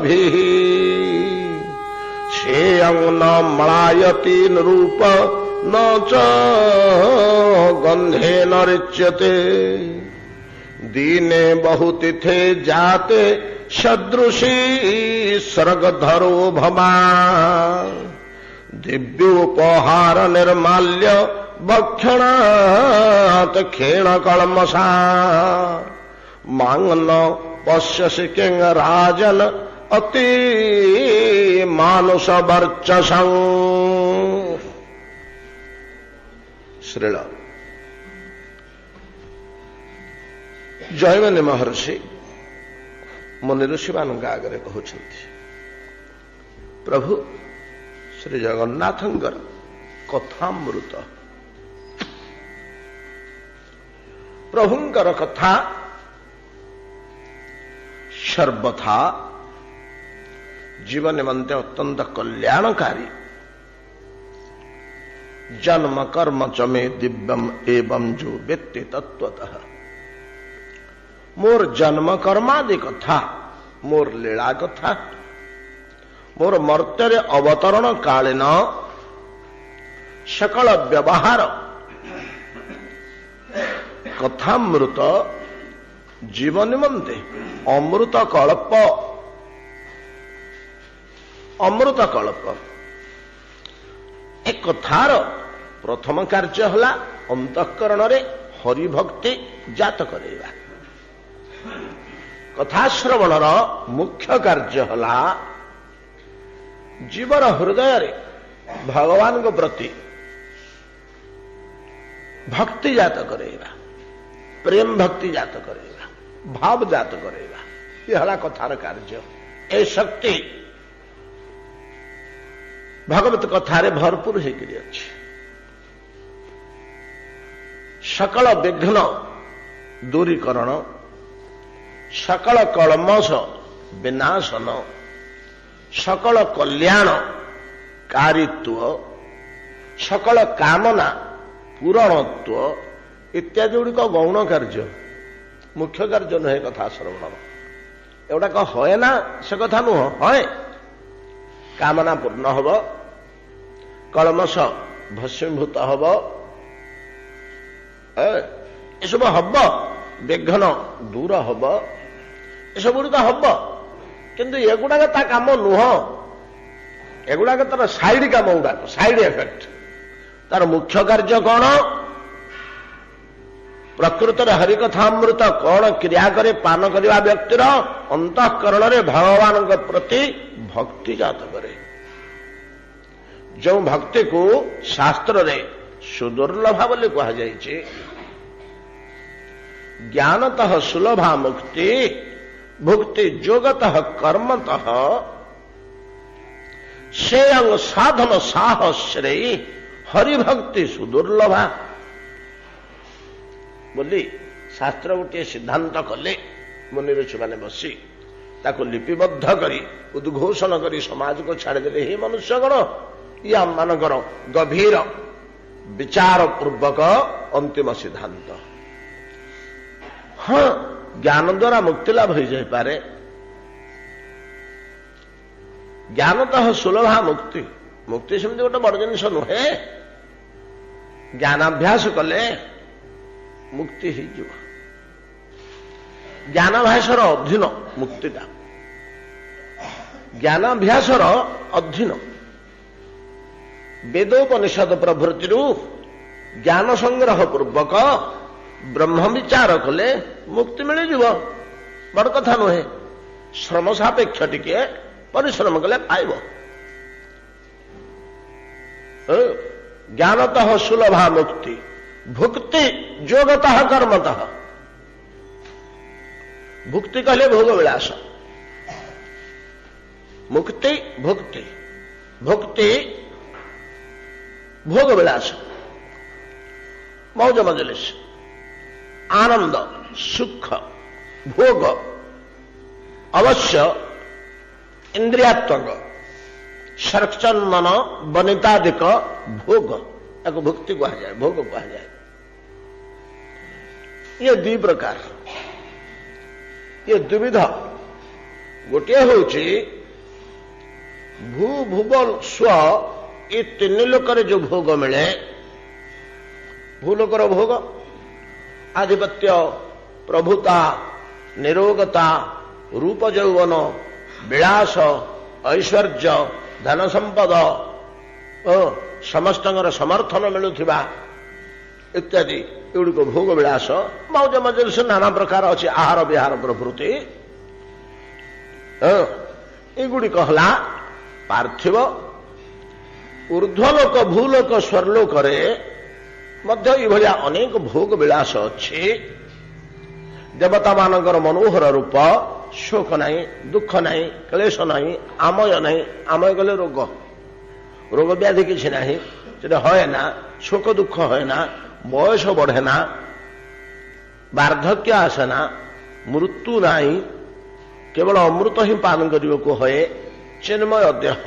भी श्रेयं न मलायति रूप न च गंधे न रिच्यते दीने बहुतिथे जाते सदृशी सर्गधरो भवा दिव्योपहार निर्माल्य भक्षणात् खेण कलमसा मांगन पश्यसि किंग राजन अति मानुष वर्चसं। श्रील जयमनी महर्षि मुनि ऋषि मान आगे कहते प्रभु श्री जगन्नाथंकर कथामृत प्रभुंकर कथा सर्वथा जीवन निमंते अत्यंत कल्याणकारी जन्म कर्म चमे दिव्यम एवं जो व्यक्ति तत्वतः मोर जन्म कर्मादि कथा मोर लीला कथा मोर मर्त्य अवतरण कालीन सकल व्यवहार कथामृत जीवन निमंते अमृत कल्प एक कथार प्रथम कार्य हला अंतःकरण रे हरिभक्ति जात करेगा। कथा श्रवणर मुख्य कार्य हला जीवर हृदय रे भगवान को प्रति भक्ति जात करेगा, प्रेम भक्ति जात करेगा, भाव जात करेगा। यह हला कथार कार्य। ए शक्ति भगवत कथारे भरपूर होकर अच्छी। सकल विघ्न दूरीकरण, सकल कलमश विनाशन, सकल कल्याण कारित्व, सकल कामना पूरणत्व इत्यादि गुड़िक गौण कार्य, मुख्य कार्य नुहे कथा श्रवण। एवटा कह हए ना से कथा नुह, हए कामना पूर्ण हब, कलमश भस्मीभूत हब, एसब हब, विघ्न दूर हब, एसब गुड़िक हब। किंतु एगुड़ाक ता काम नुह, एगुड़ाक तार साइड काम गुड़ाक, साइड इफेक्ट। तार मुख्य कार्य कौन? प्रकृत हरिकथामृत कौन क्रिया करे पान करवा व्यक्तिर अंतःकरण रे भगवान प्रति भक्ति जात करे। जो भक्ति को शास्त्र रे सुदुर्लभा बोली कहा जाइए। ज्ञानतः सुलभा मुक्ति भुक्ति जोगतः कर्मतः श्रेयं साधन साहस्रेय हरिभक्ति सुदुर्लभा बोली शास्त्र गोटे सिद्धांत कले। मुनि ऋषि माने बसी ताको लिपिबद्ध करी उद्घोषण करी समाज को छाड़देले। हे मनुष्यगण, ये आम मानकर गभीर विचार पूर्वक अंतिम सिद्धांत। हाँ, ज्ञान द्वारा मुक्ति लाभ हो जाए पारे। ज्ञानतः सुलभा मुक्ति, मुक्ति सेमती गोटे बड़ जिनिष नुहे। ज्ञानाभ्यास कले मुक्ति हो। ज्ञानाभ्यासर अधीन मुक्तिटा, ज्ञानाभ्यासर अधीन वेदोपनिषद प्रभृति ज्ञान संग्रह पूर्वक ब्रह्म विचार कले मुक्ति मिल जाव। बड़ कथा नुहे। श्रम सापेक्ष टिके परिश्रम कले पाइब। ज्ञानतः सुलभा मुक्ति भुक्ति जोगतः कर्मतः। भुक्ति कहले भोग विलास, मुक्ति भुक्ति, भुक्ति भोग विलास, मौज मजलिस, आनंद सुख भोग अवश्य इंद्रियात्मक सर्वचंदन वनितादिक भोग एक भुक्ति कहा जाए, भोग कहा जाए। ये द्वि प्रकार, ये द्विविध ଗୋଟିଏ ହେଉଛି ଭୂ ଭୁବ ସ୍ୱ, ଏ ତିନି ଲୋକରେ ଯୋଉ ଭୋଗ ମିଳେ, ଭୂଲୋକର ଭୋଗ ଆଧିପତ୍ୟ, ପ୍ରଭୁତା, ନିରୋଗତା, ରୂପ ଯୌବନ, ବିଳାସ, ଐଶ୍ୱର୍ଯ୍ୟ, ଧନ ସମ୍ପଦ ଓ ସମସ୍ତଙ୍କର ସମର୍ଥନ ମିଳୁଥିବା ଇତ୍ୟାଦି ଏଗୁଡ଼ିକ ଭୋଗ ବିଳାସ, ମୌଜ ମଜଲିସ ନାନା ପ୍ରକାର ଅଛି, ଆହାର ବିହାର ପ୍ରଭୃତି। ଏଗୁଡ଼ିକ ହେଲା ପାର୍ଥିବ। ଉର୍ଦ୍ଧ୍ୱଲୋକ, ଭୂଲୋକ, ସ୍ୱର୍ଲୋକରେ ମଧ୍ୟ ଏଇଭଳିଆ ଅନେକ ଭୋଗ ବିଳାସ ଅଛି। ଦେବତାମାନଙ୍କର ମନୋହର ରୂପ, ଶୋକ ନାହିଁ, ଦୁଃଖ ନାହିଁ, କ୍ଲେଶ ନାହିଁ, ଆମୟ ନାହିଁ। ଆମୟ ଗଲେ ରୋଗ, ରୋଗ ବ୍ୟାଧି କିଛି ନାହିଁ, ସେଟା ହଏ ନା, ଶୋକ ଦୁଃଖ ହଏ ନା, ବୟସ ବଢେ ନା, ବାର୍ଦ୍ଧକ୍ୟ ଆସେ ନା, ମୃତ୍ୟୁ ନାହିଁ, କେବଳ ଅମୃତ ହିଁ ପାନ କରିବାକୁ ହଏ। ଚିନ୍ମୟ ଦେହ,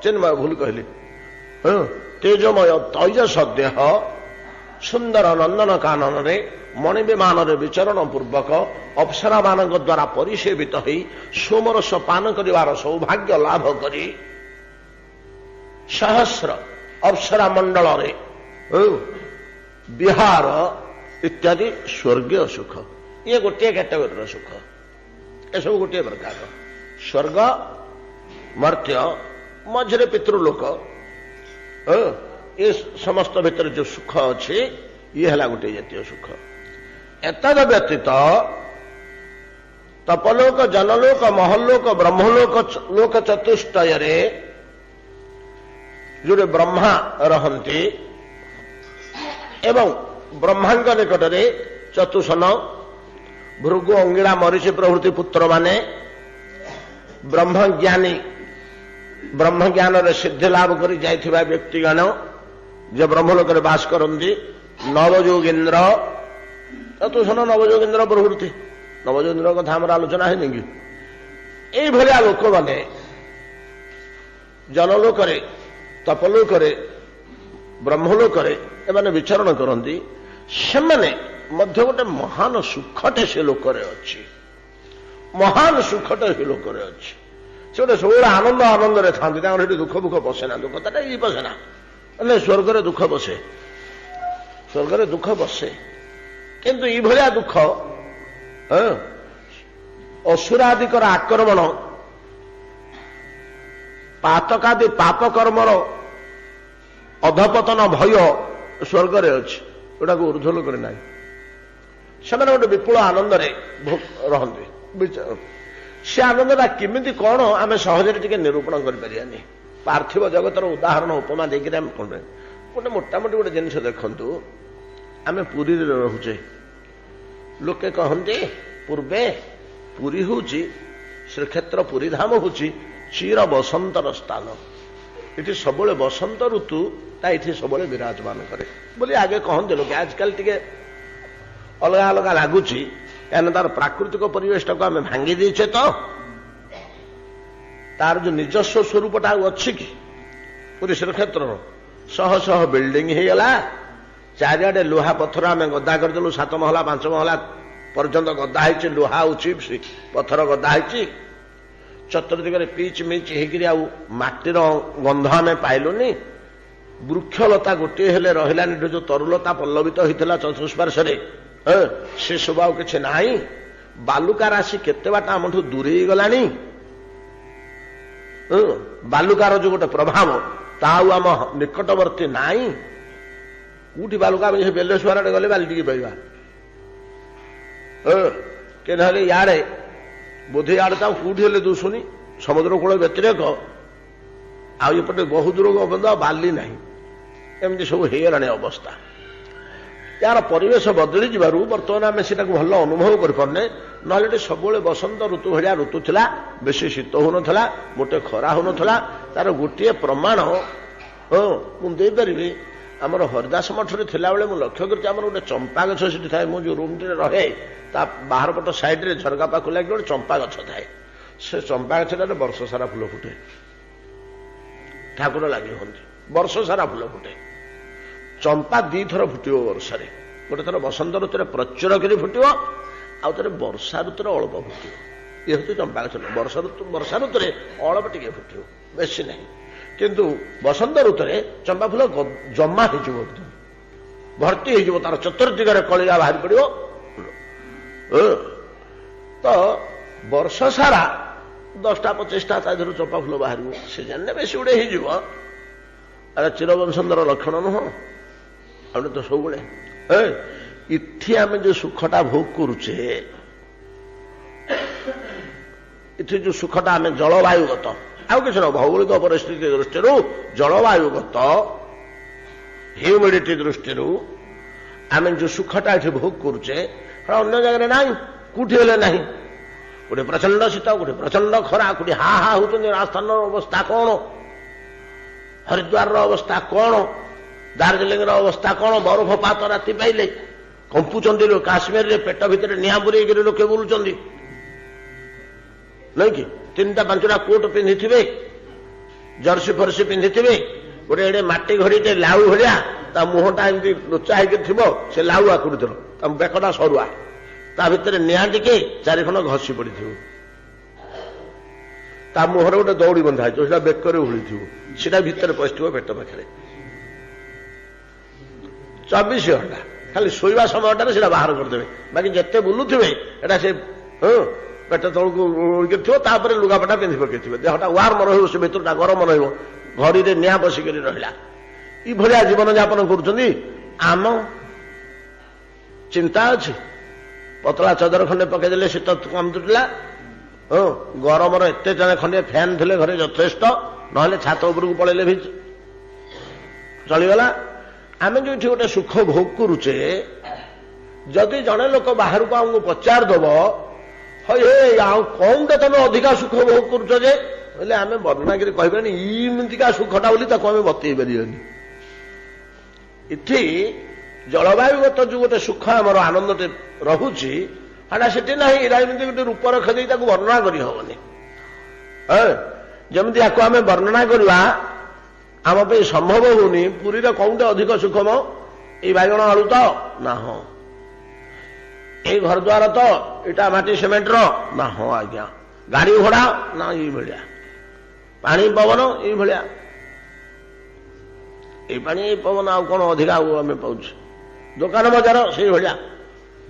ଚିନ୍ମୟ ଭୁଲ କହିଲି, ତେଜମୟ ତୈଜସ ଦେହ, ସୁନ୍ଦର ନନ୍ଦନ କାନନରେ ମଣି ବିମାନରେ ବିଚରଣ ପୂର୍ବକ ଅପ୍ସରାମାନଙ୍କ ଦ୍ୱାରା ପରିସେବିତ ହୋଇ ସୋମରସ ପାନ କରିବାର ସୌଭାଗ୍ୟ ଲାଭ କରି ସହସ୍ର ଅପ୍ସରା ମଣ୍ଡଳରେ ବିହାର ଇତ୍ୟାଦି ସ୍ୱର୍ଗୀୟ ସୁଖ। ଇଏ ଗୋଟିଏ କ୍ୟାଟେଗୋରୀର ସୁଖ। ଏସବୁ ଗୋଟିଏ ପ୍ରକାର ସ୍ୱର୍ଗ, ମର୍ତ୍ତ୍ୟ, ମଝିରେ ପିତୃଲୋକ, ଏ ସମସ୍ତ ଭିତରେ ଯୋଉ ସୁଖ ଅଛି, ଇଏ ହେଲା ଗୋଟିଏ ଜାତୀୟ ସୁଖ। ଏତଦ ବ୍ୟତୀତ ତପଲୋକ, ଜନଲୋକ, ମହଲୋକ, ବ୍ରହ୍ମଲୋକ ଲୋକ ଚତୁଷ୍ଟୟରେ ଯୋଉଠି ବ୍ରହ୍ମା ରହନ୍ତି ଏବଂ ବ୍ରହ୍ମାଙ୍କ ନିକଟରେ ଚତୁସନ, ଭୃଗୁ, ଅଙ୍ଗିଳା, ମରିଚି ପ୍ରଭୃତି ପୁତ୍ରମାନେ ବ୍ରହ୍ମଜ୍ଞାନୀ, ବ୍ରହ୍ମଜ୍ଞାନରେ ସିଦ୍ଧି ଲାଭ କରି ଯାଇଥିବା ବ୍ୟକ୍ତିଗଣ ଯେ ବ୍ରହ୍ମଲୋକରେ ବାସ କରନ୍ତି, ନବଯୋଗୀନ୍ଦ୍ର, ଚତୁସନ, ନବଯୋଗୀନ୍ଦ୍ର ପ୍ରଭୃତି। ନବଯୋଗୀନ୍ଦ୍ର କଥା ଆମର ଆଲୋଚନା ହେଇନି କି? ଏଇଭଳିଆ ଲୋକମାନେ ଜନଲୋକରେ, ତପଲୋକରେ, ବ୍ରହ୍ମଲୋକରେ ଏମାନେ ବିଚରଣ କରନ୍ତି। ସେମାନେ ମଧ୍ୟ ଗୋଟେ ମହାନ ସୁଖଟେ ସେ ଲୋକରେ ଅଛି, ମହାନ ସୁଖଟେ ସେ ଲୋକରେ ଅଛି। ସେ ଗୋଟେ ସବୁବେଳେ ଆନନ୍ଦ ଆନନ୍ଦରେ ଥାନ୍ତି, ତାଙ୍କର ସେଠି ଦୁଃଖ ଫୁଖ ବସେନା, ଦୁଃଖଟା ଇଏ ବସେନା। ମାନେ ସ୍ୱର୍ଗରେ ଦୁଃଖ ବସେ, ସ୍ୱର୍ଗରେ ଦୁଃଖ ବସେ, କିନ୍ତୁ ଏଇଭଳିଆ ଦୁଃଖ ଅସୁରାଦିକର ଆକ୍ରମଣ, ପାତକାଦି ପାପ କର୍ମର ଅଧପତନ ଭୟ ସ୍ୱର୍ଗରେ ଅଛି, ଏଟାକୁ ଉର୍ଦ୍ଧ୍ୱଲୋକରେ ନାହିଁ। ସେମାନେ ଗୋଟେ ବିପୁଳ ଆନନ୍ଦରେ ରହନ୍ତି। ସେ ଆନନ୍ଦଟା କେମିତି କଣ ଆମେ ସହଜରେ ଟିକେ ନିରୂପଣ କରିପାରିବାନି। ପାର୍ଥିବ ଜଗତର ଉଦାହରଣ ଉପମା ଦେଇକିରି ଆମେ କଣ, ଗୋଟେ ମୋଟାମୋଟି ଗୋଟେ ଜିନିଷ ଦେଖନ୍ତୁ। ଆମେ ପୁରୀରେ ରହୁଛେ, ଲୋକେ କହନ୍ତି ପୂର୍ବେ ପୁରୀ ହେଉଛି ଶ୍ରୀକ୍ଷେତ୍ର, ପୁରୀଧାମ ହେଉଛି ଚିର ବସନ୍ତର ସ୍ଥାନ। ଏଠି ସବୁବେଳେ ବସନ୍ତ ଋତୁ ତା ଏଠି ସବୁବେଳେ ବିରାଜମାନ କରେ ବୋଲି ଆଗେ କହନ୍ତି ଲୋକେ। ଆଜିକାଲି ଟିକେ ଅଲଗା ଅଲଗା ଲାଗୁଛି, କାହିଁକିନା ତାର ପ୍ରାକୃତିକ ପରିବେଶଟାକୁ ଆମେ ଭାଙ୍ଗି ଦେଇଛେ, ତ ତାର ଯୋଉ ନିଜସ୍ୱ ସ୍ୱରୂପଟା ଆଉ ଅଛି କି? ପୁରୀ ଶ୍ରୀକ୍ଷେତ୍ରର ଶହ ଶହ ବିଲ୍ଡିଂ ହେଇଗଲା, ଚାରିଆଡେ ଲୁହା ପଥର ଆମେ ଗଦା କରିଦେଲୁ, 7 ମହଲା 5 ମହଲା ପର୍ଯ୍ୟନ୍ତ ଗଦା ହେଇଛି, ଲୁହା ଆଉ ଚିପ୍ସ ପଥର ଗଦା ହେଇଛି। ଚତୁର୍ଦିଗରେ ପିଚ୍ ମିଚ୍ ହେଇକିରି ଆଉ ମାଟିର ଗନ୍ଧ ଆମେ ପାଇଲୁନି। ବୃକ୍ଷଲତା ଗୋଟିଏ ହେଲେ ରହିଲାନି, ଯୋଉ ତରୁଲତା ପଲ୍ଲବିତ ହେଇଥିଲା ଚତୁଃପାର୍ଶ୍ୱରେ, ସେ ସବୁ ଆଉ କିଛି ନାହିଁ। ବାଲୁକା ରାଶି କେତେ ବାଟ ଆମଠୁ ଦୂରେଇ ଗଲାଣି। ବାଲୁକାର ଯୋଉ ଗୋଟେ ପ୍ରଭାବ, ତା ଆଉ ଆମ ନିକଟବର୍ତ୍ତୀ ନାହିଁ। କୋଉଠି ବାଲୁକା, ଆମେ ବେଲେଶ୍ୱର ଆଡେ ଗଲେ ବାଲି ଟିକେ ପାଇବା, କେ ନହେଲେ ଇଆଡେ ବୋଧେ ଇଆଡେ ତାକୁ କୋଉଠି ହେଲେ ଦୁଶୁନି। ସମୁଦ୍ର କୂଳ ବ୍ୟତିରେକ ଆଉ ଏପଟେ ବହୁ ଦୂରକୁ ବନ୍ଧ, ବାଲି ନାହିଁ। ଏମିତି ସବୁ ହେଇଗଲାଣି ଅବସ୍ଥା। ଏହାର ପରିବେଶ ବଦଳି ଯିବାରୁ ବର୍ତ୍ତମାନ ଆମେ ସେଟାକୁ ଭଲ ଅନୁଭବ କରିପାରୁନେ। ନହେଲେ ଏଠି ସବୁବେଳେ ବସନ୍ତ ଋତୁ ଭଳିଆ ଋତୁ ଥିଲା, ବେଶୀ ଶୀତ ହଉନଥିଲା, ମୋଟେ ଖରା ହଉନଥିଲା। ତାର ଗୋଟିଏ ପ୍ରମାଣ ମୁଁ ଦେଇପାରିବି। ଆମର ହରିଦାସ ମଠରେ ଥିଲାବେଳେ ମୁଁ ଲକ୍ଷ୍ୟ କରିଛି, ଆମର ଗୋଟେ ଚମ୍ପା ଗଛ ସେଠି ଥାଏ। ମୁଁ ଯୋଉ ରୁମଟିରେ ରହେ, ତା ବାହାର ପଟ ସାଇଡରେ ଝରକା ପାଖକୁ ଲାଗି ଗୋଟେ ଚମ୍ପା ଗଛ ଥାଏ। ସେ ଚମ୍ପା ଗଛଟାରେ ବର୍ଷ ସାରା ଫୁଲ ଫୁଟେ, ଠାକୁର ଲାଗି ହୁଅନ୍ତି, ବର୍ଷ ସାରା ଫୁଲ ଫୁଟେ। ଚମ୍ପା 2 ଥର ଫୁଟିବ ବର୍ଷରେ, ଗୋଟେ ଥର ବସନ୍ତ ଋତୁରେ ପ୍ରଚୁର କରି ଫୁଟିବ, ଆଉ ଥରେ ବର୍ଷା ଋତୁରେ ଅଳ୍ପ ଫୁଟିବ। ଇଏ ହେଉଛି ଚମ୍ପା ଗଛ। ବର୍ଷା ଋତୁରେ ଅଳ୍ପ ଟିକେ ଫୁଟିବ, ବେଶୀ ନାହିଁ। କିନ୍ତୁ ବସନ୍ତ ଋତୁରେ ଚମ୍ପା ଫୁଲ ଜମା ହେଇଯିବ, ଭର୍ତ୍ତି ହେଇଯିବ, ତାର ଚତୁର୍ଦିଗରେ କଳିକା ବାହାରି ପଡ଼ିବ। ତ ବର୍ଷ ସାରା 10ଟା 25ଟା ତା ଦେହରୁ ଚମ୍ପା ଫୁଲ ବାହାରିବ। ସିଜନରେ ବେଶୀ ଗୁଡ଼େ ହେଇଯିବ। ଆରେ ଚିରବଂଶର ଲକ୍ଷଣ ନୁହଁ। ଆମେ ତ ସବୁବେଳେ ଇଠି ଆମେ ଯୋଉ ସୁଖଟା ଭୋଗ କରୁଛେ, ଏଠି ଯୋଉ ସୁଖଟା ଆମେ ଜଳବାୟୁଗତ, ଆଉ କିଛି ନୁହଁ, ଭୌଗୋଳିକ ପରିସ୍ଥିତି ଦୃଷ୍ଟିରୁ ଜଳବାୟୁଗତ ହ୍ୟୁମିଡିଟି ଦୃଷ୍ଟିରୁ ଆମେ ଯୋଉ ସୁଖଟା ଏଠି ଭୋଗ କରୁଛେ, ଅନ୍ୟ ଜାଗାରେ ନାହିଁ, କୋଉଠି ହେଲେ ନାହିଁ। କୋଉଠି ପ୍ରଚଣ୍ଡ ଶୀତ, କୋଉଠି ପ୍ରଚଣ୍ଡ ଖରା, କୋଉଠି ହା ହା ହଉଛନ୍ତି। ରାଜସ୍ଥାନର ଅବସ୍ଥା କଣ, ହରିଦ୍ୱାରର ଅବସ୍ଥା କଣ, ଦାର୍ଜିଲିଂର ଅବସ୍ଥା କଣ, ବରଫପାତ ରାତି ପାଇଲେ କମ୍ପୁଛନ୍ତି। କାଶ୍ମୀରରେ ପେଟ ଭିତରେ ନିଆଁ ପୁରେଇକିରି ଲୋକେ ବୁଲୁଛନ୍ତି, ନାଇଁ କି? 3ଟା 5ଟା କୋଟ ପିନ୍ଧିଥିବେ, ଜର୍ସି ଫର୍ସି ପିନ୍ଧିଥିବେ, ଗୋଟେ ଏଡେ ମାଟି ଘଡ଼ିଟେ ଲାଉ ଭଳିଆ, ତା ମୁହଁଟା ଏମିତି ଲୁଚା ହେଇକି ଥିବ, ସେ ଲାଉ ଆକୃତିର, ତା ବେକଟା ସରୁଆ, ତା ଭିତରେ ନିଆଁ ଟିକେ 4 ଖଣ୍ଡ ଘଷି ପଡିଥିବ, ତା ମୁହଁରେ ଗୋଟେ ଦଉଡ଼ି ବନ୍ଧା ହେଇଥିବ, ସେଟା ବେକରେ ଉଳିଥିବ, ସେଟା ଭିତରେ ପଶିଥିବ ପେଟ ପାଖରେ। 24 ଘଣ୍ଟା ଖାଲି ଶୋଇବା ସମୟଟାରେ ସେଟା ବାହାର କରିଦେବେ। ବାକି ଯେତେ ବୁଲୁଥିବେ ଏଟା ସେ ପେଟ ତଳକୁ ଉଳିକି ଥିବ, ତାପରେ ଲୁଗାପଟା ପିନ୍ଧି ପକେଇଥିବେ, ଦେହଟା ୱାର୍ମ ରହିବ, ସେ ଭିତରଟା ଗରମ ରହିବ, ଘଡ଼ିରେ ନିଆଁ ବସିକରି ରହିଲା। ଏଇଭଳିଆ ଜୀବନ ଯାପନ କରୁଛନ୍ତି। ଆମ ଚିନ୍ତା ଅଛି, ପତଳା ଚଦର ଖଣ୍ଡେ ପକେଇଦେଲେ ଶୀତ କମୁଥିଲା। ଗରମର ଏତେ ଜଣେ ଖଣ୍ଡେ ଫ୍ୟାନ୍ ଥିଲେ ଘରେ ଯଥେଷ୍ଟ, ନହେଲେ ଛାତ ଉପରକୁ ପଳେଇଲେ ବି ଚଳିଗଲା। ଆମେ ଯୋଉଠି ଗୋଟେ ସୁଖ ଭୋଗ କରୁଛେ, ଯଦି ଜଣେ ଲୋକ ବାହାରକୁ ଆମକୁ ପଚାରିଦବ, ଆଉ କଣଟା ତମେ ଅଧିକା ସୁଖ ଭୋଗ କରୁଛ ଯେ, ବୋଇଲେ ଆମେ ବର୍ଣ୍ଣନା କରି କହିବାନି ଏମିତିକା ସୁଖଟା ବୋଲି ତାକୁ ଆମେ ବତେଇ ପାରିବାନି। ଏଠି ଜଳବାୟୁଗତ ଯୋଉ ଗୋଟେ ସୁଖ ଆମର ଆନନ୍ଦଟେ ରହୁଛି, ସେଟା ସେଠି ନାହିଁ। ଏଇଟା ଏମିତି ଗୋଟେ ରୂପ ରଖାଯାଇ ତାକୁ ବର୍ଣ୍ଣନା କରିହବନି। ଯେମିତି ୟାକୁ ଆମେ ବର୍ଣ୍ଣନା କରିବା ଆମ ପାଇଁ ସମ୍ଭବ ହଉନି। ପୁରୀରେ କୋଉଟା ଅଧିକ ସୁଖମ, ଏଇ ବାଇଗଣ ଆଳୁ ତ ନା, ହଁ ଏଇ ଘରଦ୍ୱାର ତ ଇଟା ମାଟି ସିମେଣ୍ଟର ନା, ହଁ ଆଜ୍ଞା ଗାଡି ଘୋଡା ନା, ଏଇଭଳିଆ ପାଣି ପବନ ଏଇଭଳିଆ। ଏଇ ପାଣି ଏଇ ପବନ ଆଉ କଣ ଅଧିକା ଆଉ ଆମେ ପାଉଛୁ? ଦୋକାନ ବଜାର ସେଇଭଳିଆ,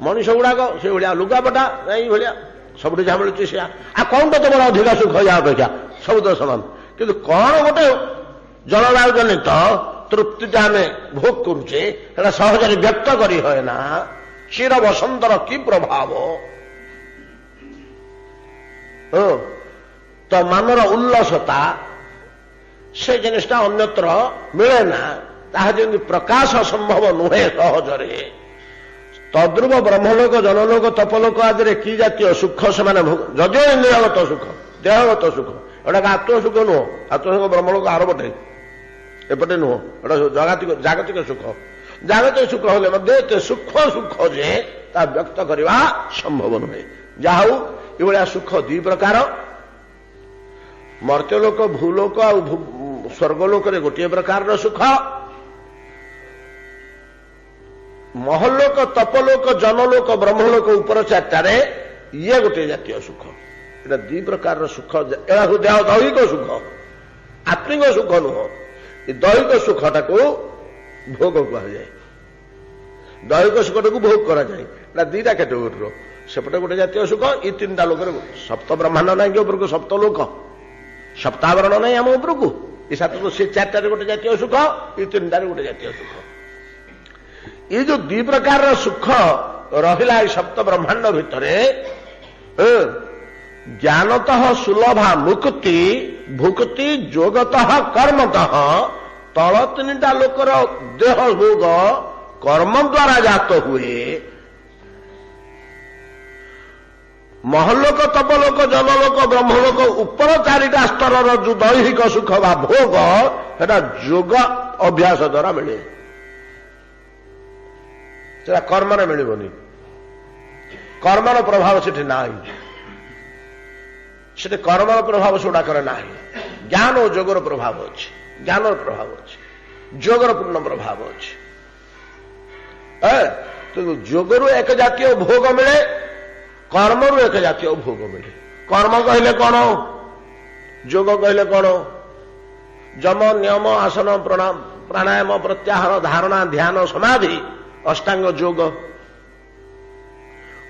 ମଣିଷ ଗୁଡାକ ସେଇଭଳିଆ, ଲୁଗାପଟା ଏଇଭଳିଆ, ସବୁଠି ଯାହା ମିଳୁଛି ସେଇଆ। ଆଉ କଣଟା ତମର ଅଧିକା ସୁଖ ୟା ଅପେକ୍ଷା? ସବୁ ତ ସମାନ। କିନ୍ତୁ କଣ ଗୋଟେ ଜଳବାୟୁ ଜନିତ ତୃପ୍ତିଟା ଆମେ ଭୋଗ କରୁଛେ, ସେଟା ସହଜରେ ବ୍ୟକ୍ତ କରି ହୁଏ ନା। କ୍ଷୀର ବସନ୍ତର କି ପ୍ରଭାବ, ତ ମାନର ଉଲ୍ଲସତା, ସେ ଜିନିଷଟା ଅନ୍ୟତ୍ର ମିଳେ ନା। ତାହା ଯେମିତି ପ୍ରକାଶ ସମ୍ଭବ ନୁହେଁ ସହଜରେ, ତଦ୍ରୁପ ବ୍ରହ୍ମଲୋକ, ଜନଲୋକ, ତପଲୋକ ଆଦିରେ କି ଜାତୀୟ ସୁଖ ସେମାନେ ଯଦିଓ ଇନ୍ଦ୍ରିୟଗତ ସୁଖ, ଦେହଗତ ସୁଖ, ଏଟାକ ଆତ୍ମସୁଖ ନୁହଁ। ଆତ୍ମସୁଖ ବ୍ରହ୍ମଲୋକ ଆରପଟେ, ଏପଟେ ନୁହଁ। ଏଟା ଜାଗତିକ ସୁଖ। ଜାଗତିକ ସୁଖ ହେଲେ ମଧ୍ୟ ଏତେ ସୂକ୍ଷ୍ମ ସୁଖ ଯେ ତା ବ୍ୟକ୍ତ କରିବା ସମ୍ଭବ ନୁହେଁ। ଯାହା ହଉ, ଏଭଳିଆ ସୁଖ 2 ପ୍ରକାର। ମର୍ତ୍ତ୍ୟଲୋକ, ଭୂଲୋକ ଆଉ ସ୍ୱର୍ଗଲୋକରେ ଗୋଟିଏ ପ୍ରକାରର ସୁଖ। ମହଲୋକ, ତପଲୋକ, ଜନଲୋକ, ବ୍ରହ୍ମଲୋକ ଉପର 4ଟାରେ ଇଏ ଗୋଟିଏ ଜାତୀୟ ସୁଖ। ଏଟା 2 ପ୍ରକାରର ସୁଖ। ଏହାକୁ ଦୈହିକ ସୁଖ, ଆତ୍ମିକ ସୁଖ ନୁହଁ। ଏ ଦୈହିକ ସୁଖଟାକୁ ଭୋଗ କୁହାଯାଏ। ଦୈହିକ ସୁଖଟାକୁ ଭୋଗ କରାଯାଏ। ଏଟା 2ଟା କ୍ୟାଟେଗୋରୀର। ସେପଟେ ଗୋଟେ ଜାତୀୟ ସୁଖ, ଏଇ 3ଟା ଲୋକରେ ସପ୍ତ ବ୍ରହ୍ମାଣ୍ଡ ନାହିଁ କି ଉପରକୁ, ସପ୍ତ ଲୋକ, ସପ୍ତାବରଣ ନାହିଁ ଆମ ଉପରକୁ। ଏ 4ଟାରେ ଗୋଟେ ଜାତୀୟ ସୁଖ, ଏଇ 3ଟାରେ ଗୋଟେ ଜାତୀୟ ସୁଖ। ଏଇ ଯୋଉ 2 ପ୍ରକାରର ସୁଖ ରହିଲା ଏଇ ସପ୍ତ ବ୍ରହ୍ମାଣ୍ଡ ଭିତରେ, ଜ୍ଞାନତଃ ସୁଲଭା ମୁକ୍ତି, ଭୁକ୍ତି ଯୋଗତଃ କର୍ମତଃ। ତଳ 3ଟା ଲୋକର ଦେହ ଭୋଗ କର୍ମ ଦ୍ୱାରା ଜାତ ହୁଏ। ମହଲୋକ, ତପଲୋକ, ଜନଲୋକ, ବ୍ରହ୍ମଲୋକ ଉପର 4ଟା ସ୍ତରର ଯୋଉ ଦୈହିକ ସୁଖ ବା ଭୋଗ, ସେଟା ଯୋଗ ଅଭ୍ୟାସ ଦ୍ୱାରା ମିଳେ। ସେଟା କର୍ମରେ ମିଳିବନି। କର୍ମର ପ୍ରଭାବ ସେଠି ନାହିଁ। ସେଠି କର୍ମର ପ୍ରଭାବ ସେଗୁଡାକରେ ନାହିଁ। ଜ୍ଞାନ ଓ ଯୋଗର ପ୍ରଭାବ ଅଛି। ଜ୍ଞାନର ପ୍ରଭାବ ଅଛି, ଯୋଗର ପୂର୍ଣ୍ଣ ପ୍ରଭାବ ଅଛି। ଯୋଗରୁ ଏକ ଜାତୀୟ ଭୋଗ ମିଳେ, କର୍ମରୁ ଏକ ଜାତୀୟ ଭୋଗ ମିଳେ। कर्म कहले कौन, जोग कहले कौन, जम नियम आसन प्राणायाम प्रत्याहार धारणा ध्यान समाधि अष्टांग जोग।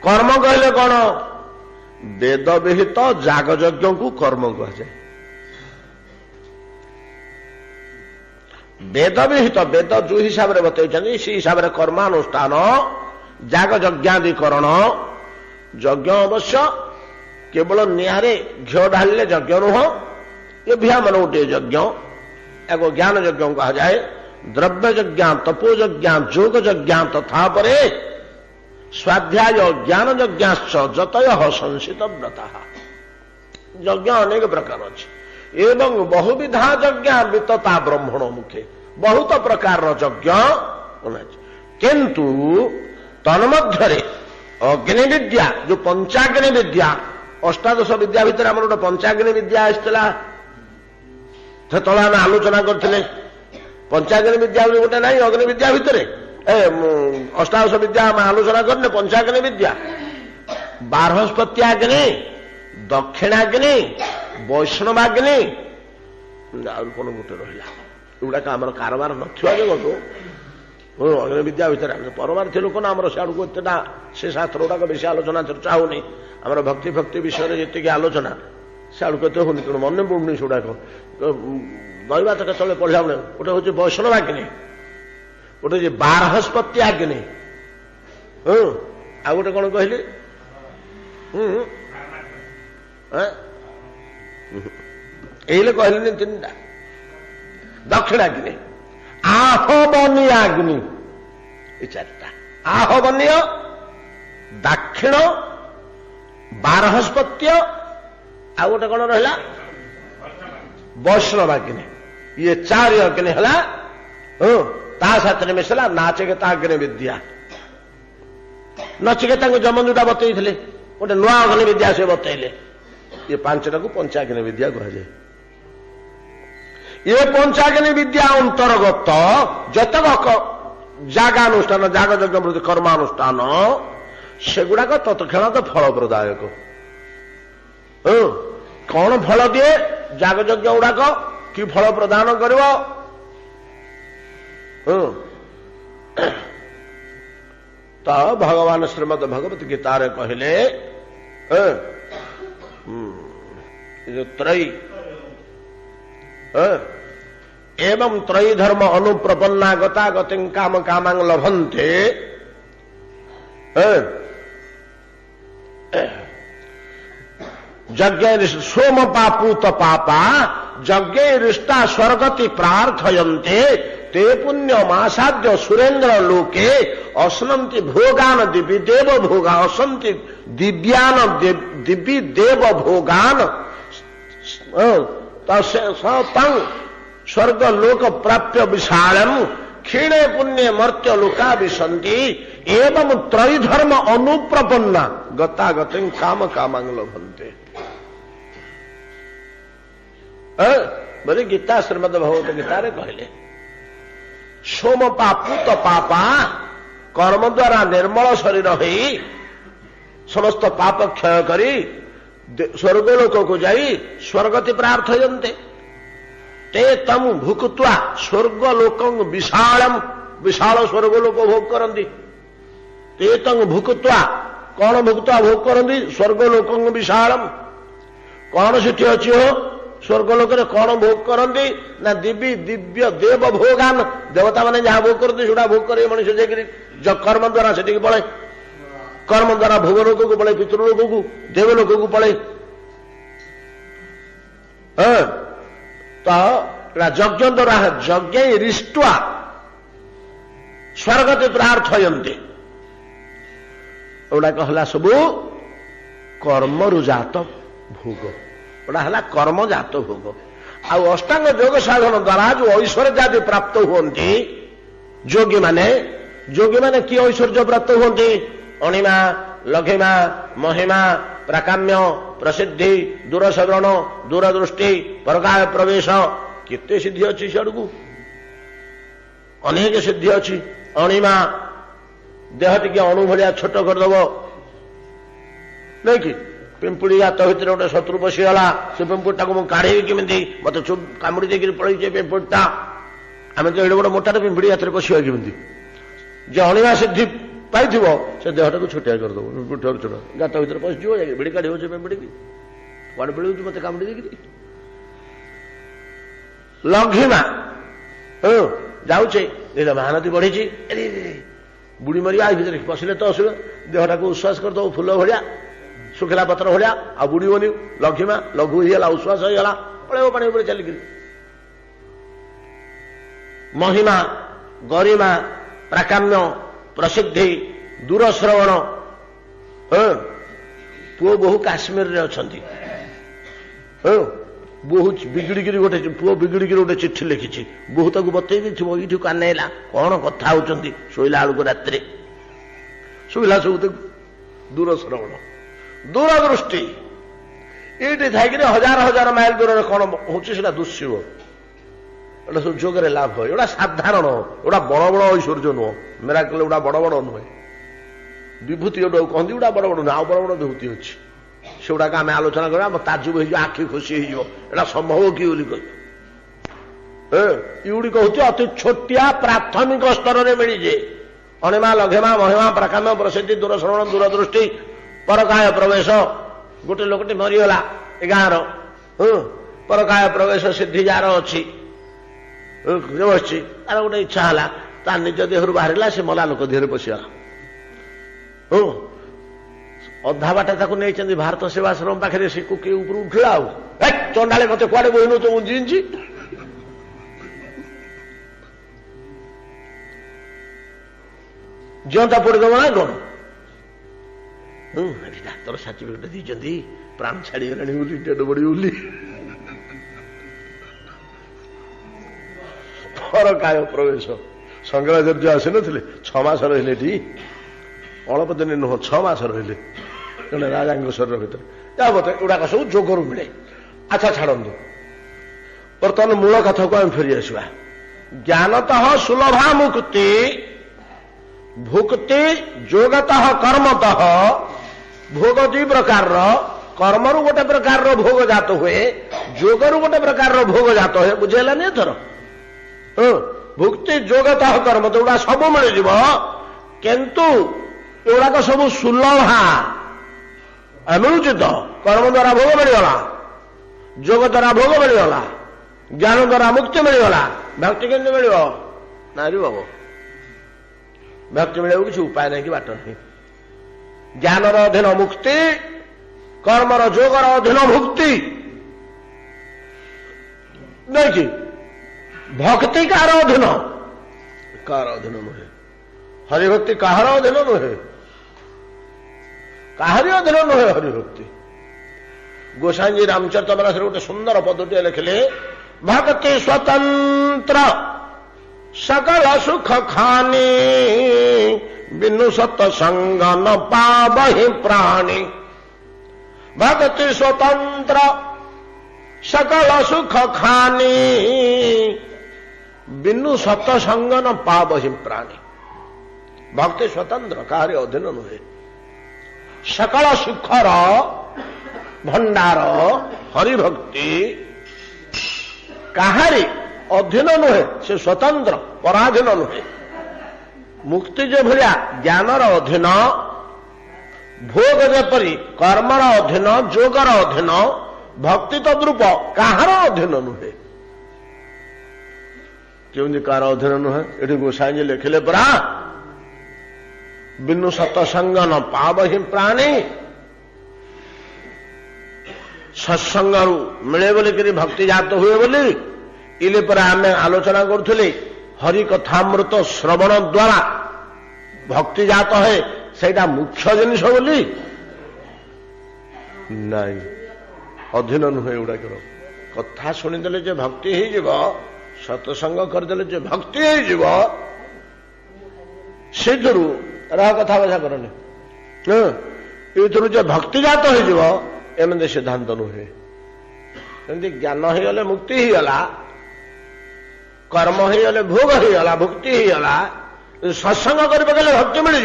कर्म कहले कौन, वेद विहित जाग यज्ञ को कर्म कहुए। वेद विहित वेद जो हिसाब से बतई सी हिसाब से कर्मानुष्ठान जाग यज्ञादिकरण। यज्ञ अवश्य केवल निआरे घी ढाले यज्ञ नुह, ये भी मन गोटे यज्ञ, एक ज्ञान यज्ञ कहा जाए। द्रव्य यज्ञ तपो यज्ञ जोग यज्ञ तथा परे स्वाध्याय ज्ञान यज्ञाश्च जतय संसित व्रता। यज्ञ अनेक प्रकार अच्छे एवं बहुविधा यज्ञ वितता ब्रह्मण मुखे, बहुत प्रकार यज्ञ किंतु तन्मध्य अग्नि विद्या जो पंचाग्नि विद्या अष्टादश विद्या भितर आम गोटे पंचाग्नि विद्या आसला तला आम आलोचना करते। पंचाग्नि विद्या गोटे ना अग्नि विद्या भितर अष्टादश विद्या आम आलोचना करने। पंचाग्नि विद्या बारहस्पत्याग्नि दक्षिणाग्नि वैष्णवाग्नि कौन गोटे रहा एगुड़ाक आम कारबार नथिया जो अग्नि विद्या भितर परमार्थी लोक ना आम सियाड़ को एतटा से शास्त्र गुड़ाक बेसी आलोचना चर्चा होनी। आम भक्ति भक्ति विषय जी आलोचना सियाड़ को एत होनी तेणु मन पड़ुनी से गुड़ाक दईवा तो केतले पढ़ा बेले गोटे हूँ वैष्णवाग्नि गोटे हूँ बारहस्पत्याग्नि आ गोटे कौन कहली ये कहली तीन टा दक्षिणाग्नि आहवनीय अग्नि ये चारिटा आहवनीय दक्षिण बारहस्पत्य आ गोटे कौन रहा वैष्णवाग्नि। ये चार अग्नि है ता साथ मिसला नाचिकेता अग्नि विद्या। नचिकेता को जम जोटा बतई गोटे नुआ अग्नि विद्या से बतैले। ये पांचटा को पंचाग्नि विद्या कहुए। ये पंचाग्नि विद्या अंतर्गत जतक जागानुष्ठान जाग यज्ञ कर्मानुष्ठान सेगुड़ाक तत्क्षणात फलप्रदायक। कौन फल दिए जाग यज्ञ गुड़ाक कि फल प्रदान कर तो भगवान श्रीमद भगवत गीता रे कहले त्रयी एवं त्रयी धर्म अनुप्रपन्ना गता गति काम कामांग लभन्ते यज्ञ सोम पापूत पापा यज्ञ रिष्टा स्वर्गति प्रार्थयन्ते ते पुण्यमासाद्य सुरेन्द्र लोके असनन्ति भोगान दिव्य देव भोगा असन्ति दिव्यान दिव्य देव भोगान तंग स्वर्ग लोक प्राप्य विशालम क्षीणे पुण्य मर्त्य लोका विसंति एवं त्रयी धर्म अनुप्रपन्ना गता गति काम कामांग लभन्ते। बोले गीता श्रीमद भगवत गीता रे कहले सोम पापूत पापा कर्म द्वारा निर्मल शरीर हो समस्त पाप क्षय करी स्वर्गलोक को जाई स्वर्गति प्रार्थयन्ते ते तम भुक्त्वा स्वर्गलोकं विशालम विशाल स्वर्गलोक भोग करती। ते तम भुक्त्वा कौन भुक्त्वा भोग करती स्वर्गलोकं विशालम कौन सेठी अच्छी हो स्वर्गलोक कौन भोग करती ना दिव्य दिव्य देव भोगान देवता मैंने जहां भोग करते से भोग करे मनुष्य जाकर कर्म द्वारा से पड़े कर्म द्वारा भोगलोक को पड़े पितृलोक को देवलोक को पड़े। तो यज्ञ द्वारा यज्ञ रिष्टा स्वर्गति प्रार्थयन्ते एगुड़ा कहला सब कर्मरु जात भोग एटा है कर्म जात भोग। आ अष्टांग योग साधन द्वारा जो ऐश्वर्य आदि प्राप्त हुंती योगी माने कि ऐश्वर्य प्राप्त हुंती अणिमा लघिमा महिमा प्राकाम्य प्रसिद्धि दूरश्रवण दूरदृष्टि परकाय प्रवेश केते सिद्धि अच्छी सियाड़ू अनेक सिद्धि अच्छी। अणिमा देह टिके अणु भाया छोट करदेव नहीं कि ପିମ୍ପୁଡ଼ି ଗାତ ଭିତରେ ଗୋଟେ ଶତ୍ରୁ ପଶିଗଲା, ସେ ପିମ୍ପୁଡ଼ିଟାକୁ ମୁଁ କାଢ଼େଇବି କେମିତି? ମତେ କାମୁଡ଼ି ଦେଇକିରି ପଳେଇଛି ପିମ୍ପୁଡ଼ିଟା। ଆମେ ତ ଏଡ଼େ ବଡ଼ ମୋଟାରେ ପିମ୍ପୁଡ଼ି ଗାତରେ ପଶିବା କେମିତି? ଯେ ଅଣିବା ସିଦ୍ଧି ପାଇଥିବ ସେ ଦେହଟାକୁ ଛୋଟିଆ କରିଦେବ, ପିମ୍ପୁଡ଼ି ଛୋଟ ଗାତ ଭିତରେ ପଶିଯିବ, ଯାଇକି ଭିଡ଼ି କାଢ଼ିବ ସେ ପିମ୍ପୁଡ଼ିକି। କୁଆଡ଼େ ପଳଉଛି ମତେ କାମୁଡ଼ି ଦେଇକିରି? ଲଘିମା ଯାଉଛେ, ମହାନଦୀ ବଢିଛି, ବୁଡ଼ି ମରିବା, ଏଇ ଭିତରେ ପଶିଲେ ତ ଅସୁବିଧା, ଦେହଟାକୁ ଉଶ୍ୱାସ କରିଦେବ ଫୁଲ ଭଳିଆ, ଶୁଖିଲା ପତ୍ର ଭଳିଆ, ଆଉ ବୁଡ଼ିବନି। ଲଘିମା ଲଘୁ ହେଇଗଲା, ଉଶ୍ୱାସ ହେଇଗଲା, ପଳେଇବ ପାଣି ଉପରେ ଚାଲିକିରି। ମହିମା, ଗରିମା, ପ୍ରାକାମ୍ୟ, ପ୍ରସିଦ୍ଧି, ଦୂରଶ୍ରବଣ। ପୁଅ ବୋହୂ କାଶ୍ମୀରରେ ଅଛନ୍ତି। ବୋହୂ ବିଗିଡ଼ିକିରି ପୁଅ ବିଗିଡ଼ିକିରି ଗୋଟେ ଚିଠି ଲେଖିଛି, ବୋହୂ ତାକୁ ବତେଇ ଦେଇଥିବ ଏଇଠି କାନେଇଲା କଣ କଥା ହଉଛନ୍ତି, ଶୋଇଲା ବେଳକୁ ରାତିରେ ଶୋଇଲା ସବୁ ତାକୁ। ଦୂରଶ୍ରବଣ, ଦୂରଦୃଷ୍ଟି, ଏଇଠି ଥାଇକିରି ହଜାର ହଜାର ମାଇଲ ଦୂରରେ କଣ ହଉଛି ସେଟା ଦୁଶିବ। ଏଟା ସବୁ ଯୋଗରେ ଲାଭ। ଏଗୁଡ଼ା ସାଧାରଣ, ଏଗୁଡ଼ା ବଡ଼ ବଡ଼ ଐଶ୍ୱର୍ଯ୍ୟ ନୁହଁ, ମିରାକଲ ଏଗୁଡ଼ା ବଡ଼ ବଡ଼ ନୁହେଁ। ବିଭୂତି ଏଗୁଡ଼ାକୁ କହନ୍ତି, ଏଗୁଡ଼ା ବଡ଼ ବଡ଼ ନୁହେଁ, ଆଉ ବଡ଼ ବଡ଼ ବିଭୂତି ଅଛି, ସେଗୁଡ଼ାକ ଆମେ ଆଲୋଚନା କରିବା, ଆମ ତାଜୁବ ହେଇଯିବ, ଆଖି ଖୁସି ହେଇଯିବ, ଏଟା ସମ୍ଭବ କି ବୋଲି କହିବ। ଏଗୁଡ଼ିକ ହଉଛି ଅତି ଛୋଟିଆ ପ୍ରାଥମିକ ସ୍ତରରେ ମିଳିଯାଏ। ଅଣିମା, ଲଘିମା, ମହିମା, ପ୍ରାକାମ୍ୟ, ପ୍ରସିଦ୍ଧି, ଦୂରଶ୍ରବଣ, ଦୂରଦୃଷ୍ଟି, ପରକାୟ ପ୍ରବେଶ। ଗୋଟେ ଲୋକଟି ମରିଗଲା ଏ ଗାଁର, ପରକାୟ ପ୍ରବେଶ ସିଦ୍ଧି ଯାହାର ଅଛି, ବସିଛି, ତାର ଗୋଟେ ଇଚ୍ଛା ହେଲା, ତା ନିଜ ଦେହରୁ ବାହାରିଲା, ସେ ମଲା ଲୋକ ଦେହରେ ପଶିଗଲା। ଅଧା ବାଟ ତାକୁ ନେଇଛନ୍ତି ଭାରତ ସେବାଶ୍ରମ ପାଖରେ, ସେ କୁକି ଉପରୁ ଉଠିଲା, ଆଉ ଚଣ୍ଡାଳେ ମତେ କୁଆଡେ ବୋହିନୁ, ତ ମୁଁ ଜିଇଁଛି। ଜିଅନ୍ତା ପୋଡ଼ିଦବ ନା କଣ? ଡାକ୍ତର ସାର୍ଟିଫିକେଟ ଦେଇଛନ୍ତି, ପ୍ରାଣ ଛାଡିଗଲାଣି ବୋଲି, ଡେଡ ବଡି ବୋଲି। ପରକାୟ ପ୍ରବେଶ, ଶଙ୍କରାଚାର୍ଯ୍ୟ ଆସିନଥିଲେ, 6 ମାସ ରହିଲେ ଏଠି, ଅଳ୍ପ ଦିନ ନୁହଁ, 6 ମାସ ରହିଲେ ଜଣେ ରାଜାଙ୍କ ଶରୀର ଭିତରେ। ଏଗୁଡାକ ସବୁ ଯୋଗରୁ ମିଳେ। ଆଚ୍ଛା ଛାଡ଼ନ୍ତୁ, ବର୍ତ୍ତମାନ ମୂଳ କଥାକୁ ଆମେ ଫେରି ଆସିବା। ଜ୍ଞାନତଃ ସୁଲଭା ମୁକ୍ତି, ଭୁକ୍ତି ଯୋଗତଃ କର୍ମତଃ। ଭୋଗ ଦୁଇ ପ୍ରକାରର, କର୍ମରୁ ଗୋଟେ ପ୍ରକାରର ଭୋଗ ଜାତ ହୁଏ, ଯୋଗରୁ ଗୋଟେ ପ୍ରକାରର ଭୋଗ ଜାତ ହୁଏ। ବୁଝିହେଲାନି ଏଥର? ଭୁକ୍ତି ଯୋଗତଃ କର୍ମ, ଏଗୁଡା ସବୁ ମିଳିଯିବ, କିନ୍ତୁ ଏଗୁଡାକ ସବୁ ସୁଲଭା। ମିଳୁଛି ତ, କର୍ମ ଦ୍ୱାରା ଭୋଗ ମିଳିଗଲା, ଯୋଗ ଦ୍ୱାରା ଭୋଗ ମିଳିଗଲା, ଜ୍ଞାନ ଦ୍ୱାରା ମୁକ୍ତି ମିଳିଗଲା। ଭକ୍ତି କେମିତି ମିଳିବ? ନାରୀ ବାବୁ, ଭକ୍ତି ମିଳିବାକୁ କିଛି ଉପାୟ ନାହିଁ କି ବାଟ ନାହିଁ। ଜ୍ଞାନର ଅଧୀନ ମୁକ୍ତି, କର୍ମର ଯୋଗର ଅଧୀନ ଭୁକ୍ତି। ନାଇକି ଭକ୍ତି କାହାର ଅଧୀନ? କାହାର ଅଧୀନ ନୁହେଁ। ହରିଭକ୍ତି କାହାର ଅଧୀନ ନୁହେଁ, କାହାରି ଅଧୀନ ନୁହେଁ ହରିଭକ୍ତି। ଗୋସାଇଁଜୀ ରାମଚରିତମାନସରେ ଗୋଟେ ସୁନ୍ଦର ପଦଟିଏ ଲେଖିଲେ, ଭକ୍ତି ସ୍ୱତନ୍ତ୍ର सकल सुख खानी बिनु सत्संग न पावहि प्राणी। भक्ति स्वतंत्र सकल सुख खानी बिनु सत्संग न पावहि प्राणी। भक्ति स्वतंत्र काहारी अधीन नुहे। सकल सुखर भंडार हरिभक्ति काहारी अधीन नुहे, से स्वतंत्र पराधीन नुहे। मुक्ति जो भलिया ज्ञानर अधीन, भोग जेपरी कर्मर अधीन, जोगर अधीन, भक्ति तद्रूप काहार अधीन नुहे। केमती कार अधीन नुहे? ये गोसाई लिखिले परा, बिनु सत्संग न पावहि प्राणी। सत्संग मिले बोलिक भक्ति जात हुए बोली इले पर आम आलोचना करुले। हरि कथामृत श्रवण द्वारा भक्ति जात है, सेटा मुख्य जिनिस बोली नहीं, अधीन नुहे। गुड़ाक कथा शुणीदे जो भक्ति हो, सत्संग करदे जो भक्ति हो, से कथा बसा करनी जो भक्ति जात हो एमती सिद्धांत नुहे। एमती ज्ञान होगले मुक्ति होगला, कर्म होगले भोग होगला, भुक्ति होगला, सत्संग कर भक्ति मिल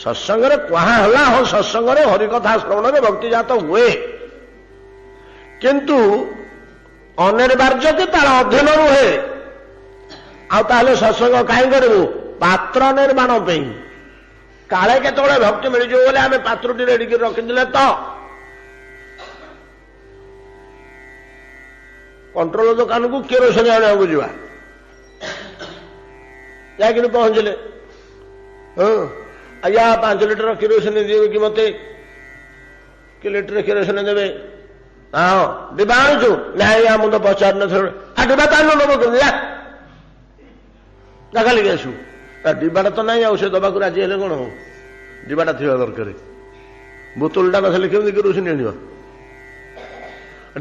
ସତ୍ସଙ୍ଗରେ କୁହା ହେଲା ହଁ ସତ୍ସଙ୍ଗରେ ହରିକଥା ଶ୍ରବଣରେ ଭକ୍ତି ଜାତ ହୁଏ, କିନ୍ତୁ ଅନିର୍ବାର୍ଯ୍ୟ କି ତାର ଅଧୀନ ରୁହେ। ଆଉ ତାହେଲେ ସତ୍ସଙ୍ଗ କାହିଁ କରିବୁ? ପାତ୍ର ନିର୍ମାଣ ପାଇଁ। କାଳେ କେତେବେଳେ ଭକ୍ତି ମିଳିଯିବ ବୋଲି ଆମେ ପାତ୍ରଟି ରେଡି କରି ରଖିଥିଲେ ତ। କଣ୍ଟ୍ରୋଲ ଦୋକାନକୁ କେରୋସିନ ଆଣିବାକୁ ଯିବା, ଯାଇକିରି ପହଞ୍ଚିଲେ, ହଁ ଆଜ୍ଞା 5 ଲିଟର କିରୋସିନ ଦେବେ କି ମତେ? କି ଲିଟର କିରୋସିନ ଦେବେ? ହଁ ଡିବା ଆଣୁଛୁ? ନାଇଁ ମୁଁ ତ ପଚାରିନଥିଲି। ଡିବା ତାହେଲେ ନେବ କେମିତି? ଖାଲିକି ଆସୁ, ଡିବାଟା ତ ନାହିଁ, ଆଉ ସେ ଦବାକୁ ରାଜି ହେଲେ କଣ ହବ? ଡିବାଟା ଥିବା ଦରକାର। ବୋତଲଟା ନଥିଲେ କେମିତି କିରୋସିନ ଆଣିବ?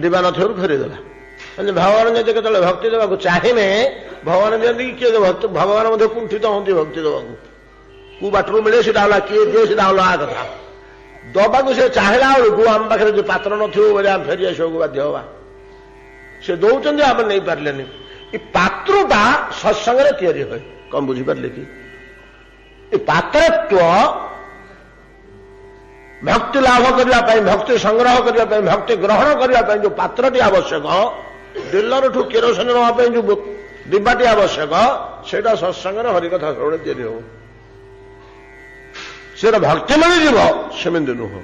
ଡିବା ନଥିବାରୁ ଫେରେଇଦେଲା। ଭଗବାନ ଯଦି କେତେବେଳେ ଭକ୍ତି ଦେବାକୁ ଚାହିଁବେ, ଭଗବାନ ଦିଅନ୍ତି କି କିଏ ଦେବ? ଭଗବାନ ମଧ୍ୟ କୁଣ୍ଠିତ ହୁଅନ୍ତି ଭକ୍ତି ଦେବାକୁ। କୋଉ ବାଟରୁ ମିଳେ ସେଟା ହେଲା, କିଏ ଦିଏ ସେଟା ଅଲଗା କଥା। ଦବାକୁ ସେ ଚାହିଁଲା ବେଳକୁ ଆମ ପାଖରେ ଯୋଉ ପାତ୍ର ନଥିବ ବୋଲି ଆମେ ଫେରି ଆସିବାକୁ ବାଧ୍ୟ ହବା। ସେ ଦଉଛନ୍ତି, ଆମେ ନେଇପାରିଲେନି। ଏ ପାତ୍ରଟା ସତ୍ସଙ୍ଗରେ ତିଆରି ହୁଏ। କଣ ବୁଝିପାରିଲେ କି? ଏ ପାତ୍ରତ୍ୱ ଭକ୍ତି ଲାଭ କରିବା ପାଇଁ, ଭକ୍ତି ସଂଗ୍ରହ କରିବା ପାଇଁ, ଭକ୍ତି ଗ୍ରହଣ କରିବା ପାଇଁ ଯୋଉ ପାତ୍ରଟି ଆବଶ୍ୟକ, ଡିଲରଠୁ କିରୋସିନ ନେବା ପାଇଁ ଯୋଉ ଡିବାଟି ଆବଶ୍ୟକ, ସେଇଟା ସତ୍ସଙ୍ଗରେ ହରିକଥା ଶ୍ରବଣରେ ତିଆରି ହବ। ସେଟା ଭକ୍ତି ମିଳିଯିବ ସେମିତି ନୁହଁ।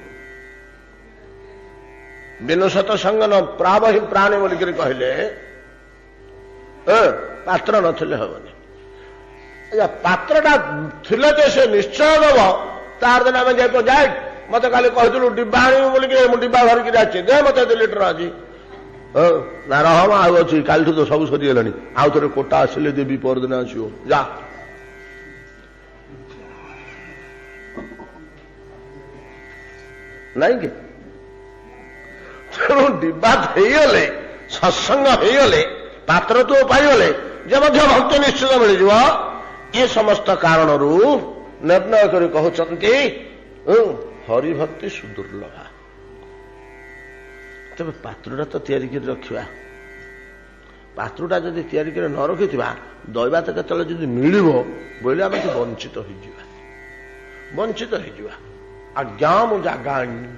ବିନୁ ସତସଙ୍ଗନ ପ୍ରାବହି ପ୍ରାଣୀ ବୋଲିକରି କହିଲେ, ପାତ୍ର ନଥିଲେ ହବନି। ପାତ୍ରଟା ଥିଲେ ଯେ ସେ ନିଶ୍ଚୟ ଦବ। ତାର ଦିନ ଆମେ ଯାଇ ମତେ କାଲି କହିଥିଲୁ ଡିବା ଆଣିବୁ ବୋଲିକି, ମୁଁ ଡିବା ଧରିକିରି ଆସିଛି, ଦେ ମତେ 2 ଲିଟର ଆଜି। ନା ରହମ, ଆଉ ଅଛି, କାଲିଠୁ ତ ସବୁ ସରିଗଲାଣି, ଆଉ ଥରେ କୋଟା ଆସିଲେ ଦେବି, ପରଦିନ ଆସିବ, ଯା। ନାଇଁ କି? ତେଣୁ ଡିବା ହେଇଗଲେ, ସତ୍ସଙ୍ଗ ହେଇଗଲେ, ପାତ୍ରତ୍ୱ ପାଇଗଲେ ଯେ ମଧ୍ୟ ଭକ୍ତି ନିଶ୍ଚିତ ମିଳିଯିବ। ଏ ସମସ୍ତ କାରଣରୁ ନିର୍ଣ୍ଣୟ କରି କହୁଛନ୍ତି ହରିଭକ୍ତି ସୁଦୁର୍ଲଭା। ତେବେ ପାତ୍ରଟା ତ ତିଆରି କରି ରଖିବା। ପାତ୍ରଟା ଯଦି ତିଆରି କରି ନ ରଖିଥିବା, ଦୈବାତ କେତେବେଳେ ଯଦି ମିଳିବ ବୋଇଲେ ଆମେ ବଞ୍ଚିତ ହେଇଯିବା, ବଞ୍ଚିତ ହେଇଯିବା। ଆଜ୍ଞା ମୁଁ ଜାଗା ଆଣିନି,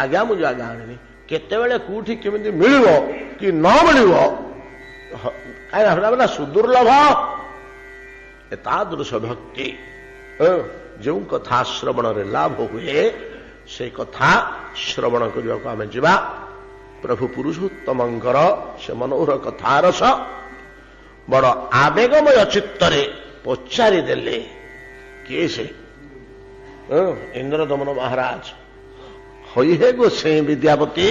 ଆଜ୍ଞା ମୁଁ ଜାଗା ଆଣିନି, କେତେବେଳେ କୋଉଠି କେମିତି ମିଳିବ କି ନ ମିଳିବ, କାହିଁକି ସୁଦୁର୍ଲଭ। ଏତାଦୃଶ ଭକ୍ତି ଯେଉଁ କଥା ଶ୍ରବଣରେ ଲାଭ ହୁଏ, ସେ କଥା ଶ୍ରବଣ କରିବାକୁ ଆମେ ଯିବା। ପ୍ରଭୁ ପୁରୁଷୋତ୍ତମଙ୍କର ସେ ମନୋହର କଥାରସ ବଡ଼ ଆବେଗମୟ ଚିତ୍ତରେ ପଚାରିଦେଲେ। କିଏ ସେ? ଇନ୍ଦ୍ରଦମନ ମହାରାଜ। ହଇହେ ଗୋ ସେ ବିଦ୍ୟାପତି,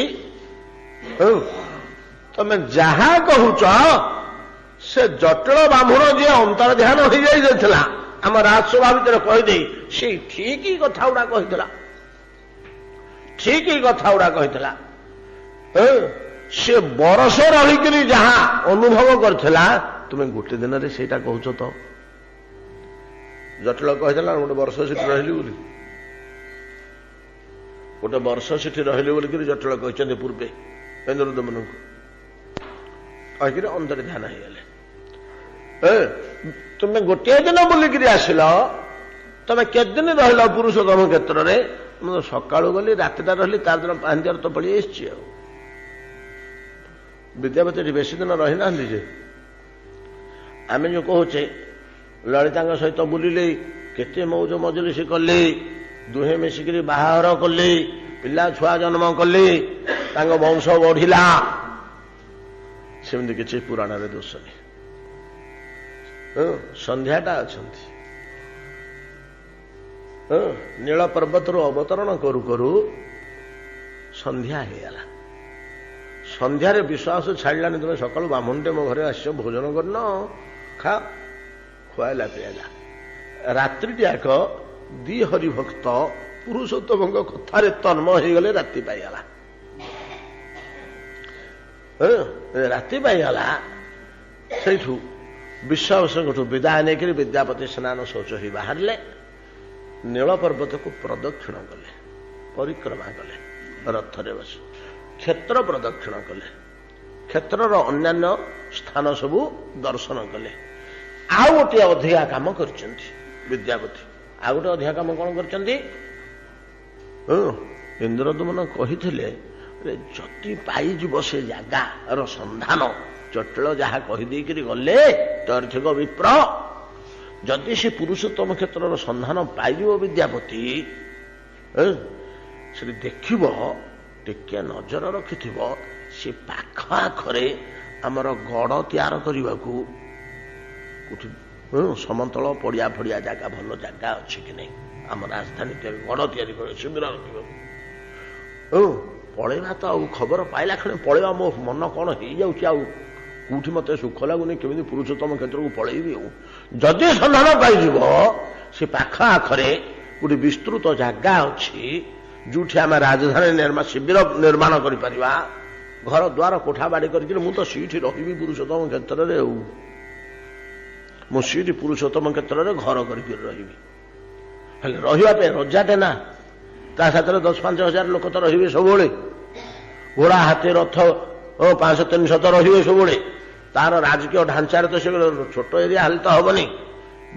ତମେ ଯାହା କହୁଛ ସେ ଜଟିଳ ବ୍ରାହ୍ମଣ ଯିଏ ଅନ୍ତର ଧ୍ୟାନ ହେଇଯାଇଥିଲା ଆମ ରାଜସଭା ଭିତରେ କହିଦେଇ, ସେ ଠିକ କଥା ଗୁଡା କହିଥିଲା, ଠିକ କଥା ଗୁଡା କହିଥିଲା। ସେ ବରଷ ରହିକିରି ଯାହା ଅନୁଭବ କରିଥିଲା, ତୁମେ ଗୋଟେ ଦିନରେ ସେଇଟା କହୁଛ ତ? ଜଟିଳ କହିଥିଲା ଗୋଟେ ବର୍ଷ ସେଠି ରହିଲି ବୋଲି, ଗୋଟେ ବର୍ଷ ସେଠି ରହିଲି ବୋଲିକିରି ଜଟିଳ କହିଛନ୍ତି ପୂର୍ବେ ଇନ୍ଦ୍ରଦମନଙ୍କୁ କହିକିରି ଅନ୍ତର ଧ୍ୟାନ ହେଇଗଲେ। ତୁମେ ଗୋଟିଏ ଦିନ ବୁଲିକିରି ଆସିଲ, ତମେ କେତେଦିନ ରହିଲ ପୁରୁଷୋତ୍ତମ କ୍ଷେତ୍ରରେ? ମୁଁ ସକାଳୁ ଗଲି, ରାତିଟା ରହିଲି, ତାର ଦିନ ପାହାନ୍ତିଆର ତ ପଳେଇ ଆସିଛି। ଆଉ ବିଦ୍ୟାପତି ଏଠି ବେଶୀ ଦିନ ରହିନାହାନ୍ତି ଯେ। ଆମେ ଯୋଉ କହୁଛେ ଲଳିତାଙ୍କ ସହିତ ବୁଲିଲେ, କେତେ ମୌଜ ମଜଲିସି କଲେ, ଦୁହେଁ ମିଶିକିରି ବାହାଘର କଲେ, ପିଲା ଛୁଆ ଜନ୍ମ କଲେ, ତାଙ୍କ ବଂଶ ବଢିଲା, ସେମିତି କିଛି ପୁରାଣରେ ଦୋଷ ନାହିଁ। ସନ୍ଧ୍ୟାଟା ଅଛନ୍ତି, ନୀଳ ପର୍ବତରୁ ଅବତରଣ କରୁ କରୁ ସନ୍ଧ୍ୟା ହେଇଗଲା। ସନ୍ଧ୍ୟାରେ ବିଶ୍ୱାସ ଛାଡ଼ିଲାନି, ତୁମେ ସକାଳୁ ବ୍ରାହ୍ମଣଟେ ମୋ ଘରେ ଆସିଛ, ଭୋଜନ କରିନ, ଖା, ଖୁଆଇଲା ପିଆଇଲା। ରାତ୍ରିଟିଆକ ଦି ହରିଭକ୍ତ ପୁରୁଷୋତ୍ତମଙ୍କ କଥାରେ ତନ୍ମୟ ହେଇଗଲେ। ରାତି ପାଇଗଲା, ରାତି ପାଇଗଲା। ସେଇଠୁ ବିଶ୍ୱାସଙ୍କଠୁ ବିଦାୟ ନେଇକରି ବିଦ୍ୟାପତି ସ୍ନାନ ଶୌଚ ହୋଇ ବାହାରିଲେ। ନୀଳ ପର୍ବତକୁ ପ୍ରଦକ୍ଷିଣ କଲେ, ପରିକ୍ରମା କଲେ, ରଥରେ ବସି କ୍ଷେତ୍ର ପ୍ରଦକ୍ଷିଣ କଲେ, କ୍ଷେତ୍ରର ଅନ୍ୟାନ୍ୟ ସ୍ଥାନ ସବୁ ଦର୍ଶନ କଲେ। ଆଉ ଗୋଟିଏ ଅଧିକା କାମ କରିଛନ୍ତି ବିଦ୍ୟାପତି। ଆଉ ଗୋଟେ ଅଧିକା କାମ କଣ କରିଛନ୍ତି? ଇନ୍ଦ୍ରଦମନ କହିଥିଲେ ଯଦି ପାଇଯିବ ସେ ଜାଗାର ସନ୍ଧାନ, ଜଟିଳ ଯାହା କହିଦେଇକରି ଗଲେ ତର୍ଥିକ ବିପ୍ର, ଯଦି ସେ ପୁରୁଷୋତ୍ତମ କ୍ଷେତ୍ରର ସନ୍ଧାନ ପାଇଯିବ ବିଦ୍ୟାପତି, ସେଠି ଦେଖିବ, ଟିକେ ନଜର ରଖିଥିବ, ସେ ପାଖ ଆଖରେ ଆମର ଗଡ଼ ତିଆର କରିବାକୁ କୋଉଠି ସମତଳ ପଡ଼ିଆ ଫଡ଼ିଆ ଜାଗା, ଭଲ ଜାଗା ଅଛି କି ନାହିଁ, ଆମ ରାଜଧାନୀ ତିଆରି ଗଡ଼ ତିଆରି করে ଶିବିର ରଖିବାକୁ। ପଳେଇବା ତ, ଆଉ ଖବର ପାଇଲା କ୍ଷଣେ ପଳେଇବା, ମୋ ମନ କ'ଣ ହେଇଯାଉଛି, ଆଉ କୋଉଠି ମତେ ସୁଖ ଲାଗୁନି, କେମିତି ପୁରୁଷୋତ୍ତମ କ୍ଷେତ୍ରକୁ ପଳେଇବି। ଆଉ ଯଦି ସନ୍ଧାନ ପାଇଯିବ, ସେ ପାଖ ଆଖରେ ଗୋଟେ ବିସ୍ତୃତ ଜାଗା ଅଛି ଯୋଉଠି ଆମେ ରାଜଧାନୀ ଶିବିର ନିର୍ମାଣ କରିପାରିବା, ଘର ଦ୍ୱାର କୋଠା ବାଡ଼ି କରିକି ମୁଁ ତ ସେଇଠି ରହିବି ପୁରୁଷୋତ୍ତମ କ୍ଷେତ୍ରରେ। ଆଉ ମୁଁ ସେଇଠି ପୁରୁଷୋତ୍ତମ କ୍ଷେତ୍ରରେ ଘର କରିକି ରହିବି। ହେଲେ ରହିବା ପାଇଁ ରଜାଟେ ନା, ତା ସାଥିରେ 10-5 ହଜାର ଲୋକ ତ ରହିବେ ସବୁବେଳେ, ଘୋଡ଼ା ହାତୀ ରଥ 500-300 ତ ରହିବେ ସବୁବେଳେ। ତାର ରାଜକୀୟ ଢାଞ୍ଚାରେ ତ ସେ ଛୋଟ ଏରିଆ ହେଲେ ତ ହବନି।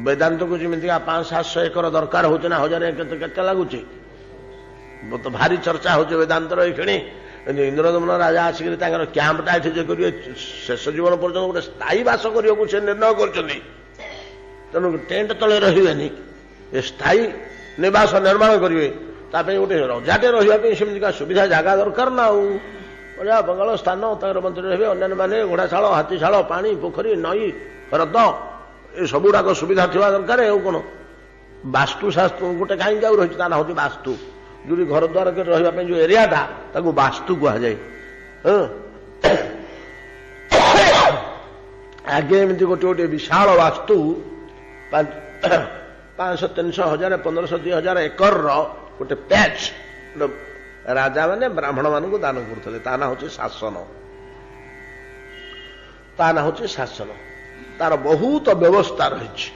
ବେଦାନ୍ତକୁ ଯେମିତିକା 500-700 ଏକର ଦରକାର ହଉଛି ନା, 1000 କେତେ ଲାଗୁଛି, ତ ଭାରି ଚର୍ଚ୍ଚା ହଉଛି ବେଦାନ୍ତର ଏଇକ୍ଷଣି। ଇନ୍ଦ୍ରଦମନ ରାଜା ଆସିକରି ତାଙ୍କର କ୍ୟାମ୍ପଟା ଏଠି ଯେ କରିବେ, ଶେଷ ଜୀବନ ପର୍ଯ୍ୟନ୍ତ ଗୋଟେ ସ୍ଥାୟୀ ବାସ କରିବାକୁ ସେ ନିର୍ଣ୍ଣୟ କରିଛନ୍ତି। ତେଣୁ ଟେଣ୍ଟ ତଳେ ରହିବେନି, ଏ ସ୍ଥାୟୀ ନିବାସ ନିର୍ମାଣ କରିବେ। ତା ପାଇଁ ଗୋଟେ ରଜାଟେ ରହିବା ପାଇଁ ସେମିତିକା ସୁବିଧା ଜାଗା ଦରକାର ନା। ଆଉ ବଢ଼ିଆ ବଙ୍ଗଳ ସ୍ଥାନ, ତାଙ୍କର ମନ୍ତ୍ରୀ ରହିବେ, ଅନ୍ୟାନ୍ୟ ମାନେ ଘୋଡ଼ାଶାଳ, ହାତୀଶାଳ, ପାଣି, ପୋଖରୀ, ନଈ, ହ୍ରଦ, ଏ ସବୁଗୁଡ଼ାକ ସୁବିଧା ଥିବା ଦରକାର। ଆଉ କ'ଣ ବାସ୍ତୁ ଶାସ୍ତ୍ର ଗୋଟେ କାହିଁକି ଆଉ ରହିଛି, ତା ନାଁ ହେଉଛି ବାସ୍ତୁ। ଯୋଉଠି ଘର ଦ୍ୱାର କରି ରହିବା ପାଇଁ ଯୋଉ ଏରିଆଟା, ତାକୁ ବାସ୍ତୁ କୁହାଯାଏ। ଆଗେ ଏମିତି ଗୋଟେ ଗୋଟେ ବିଶାଳ ବାସ୍ତୁ 500-300 1000 1500 2000 ଏକରର ଗୋଟେ ପ୍ୟାଚ୍ ରାଜା ମାନେ ବ୍ରାହ୍ମଣ ମାନଙ୍କୁ ଦାନ କରୁଥିଲେ। ତା ନାଁ ହେଉଛି ଶାସନ। ତା ନାଁ ହେଉଛି ଶାସନ। ତାର ବହୁତ ବ୍ୟବସ୍ଥା ରହିଛି।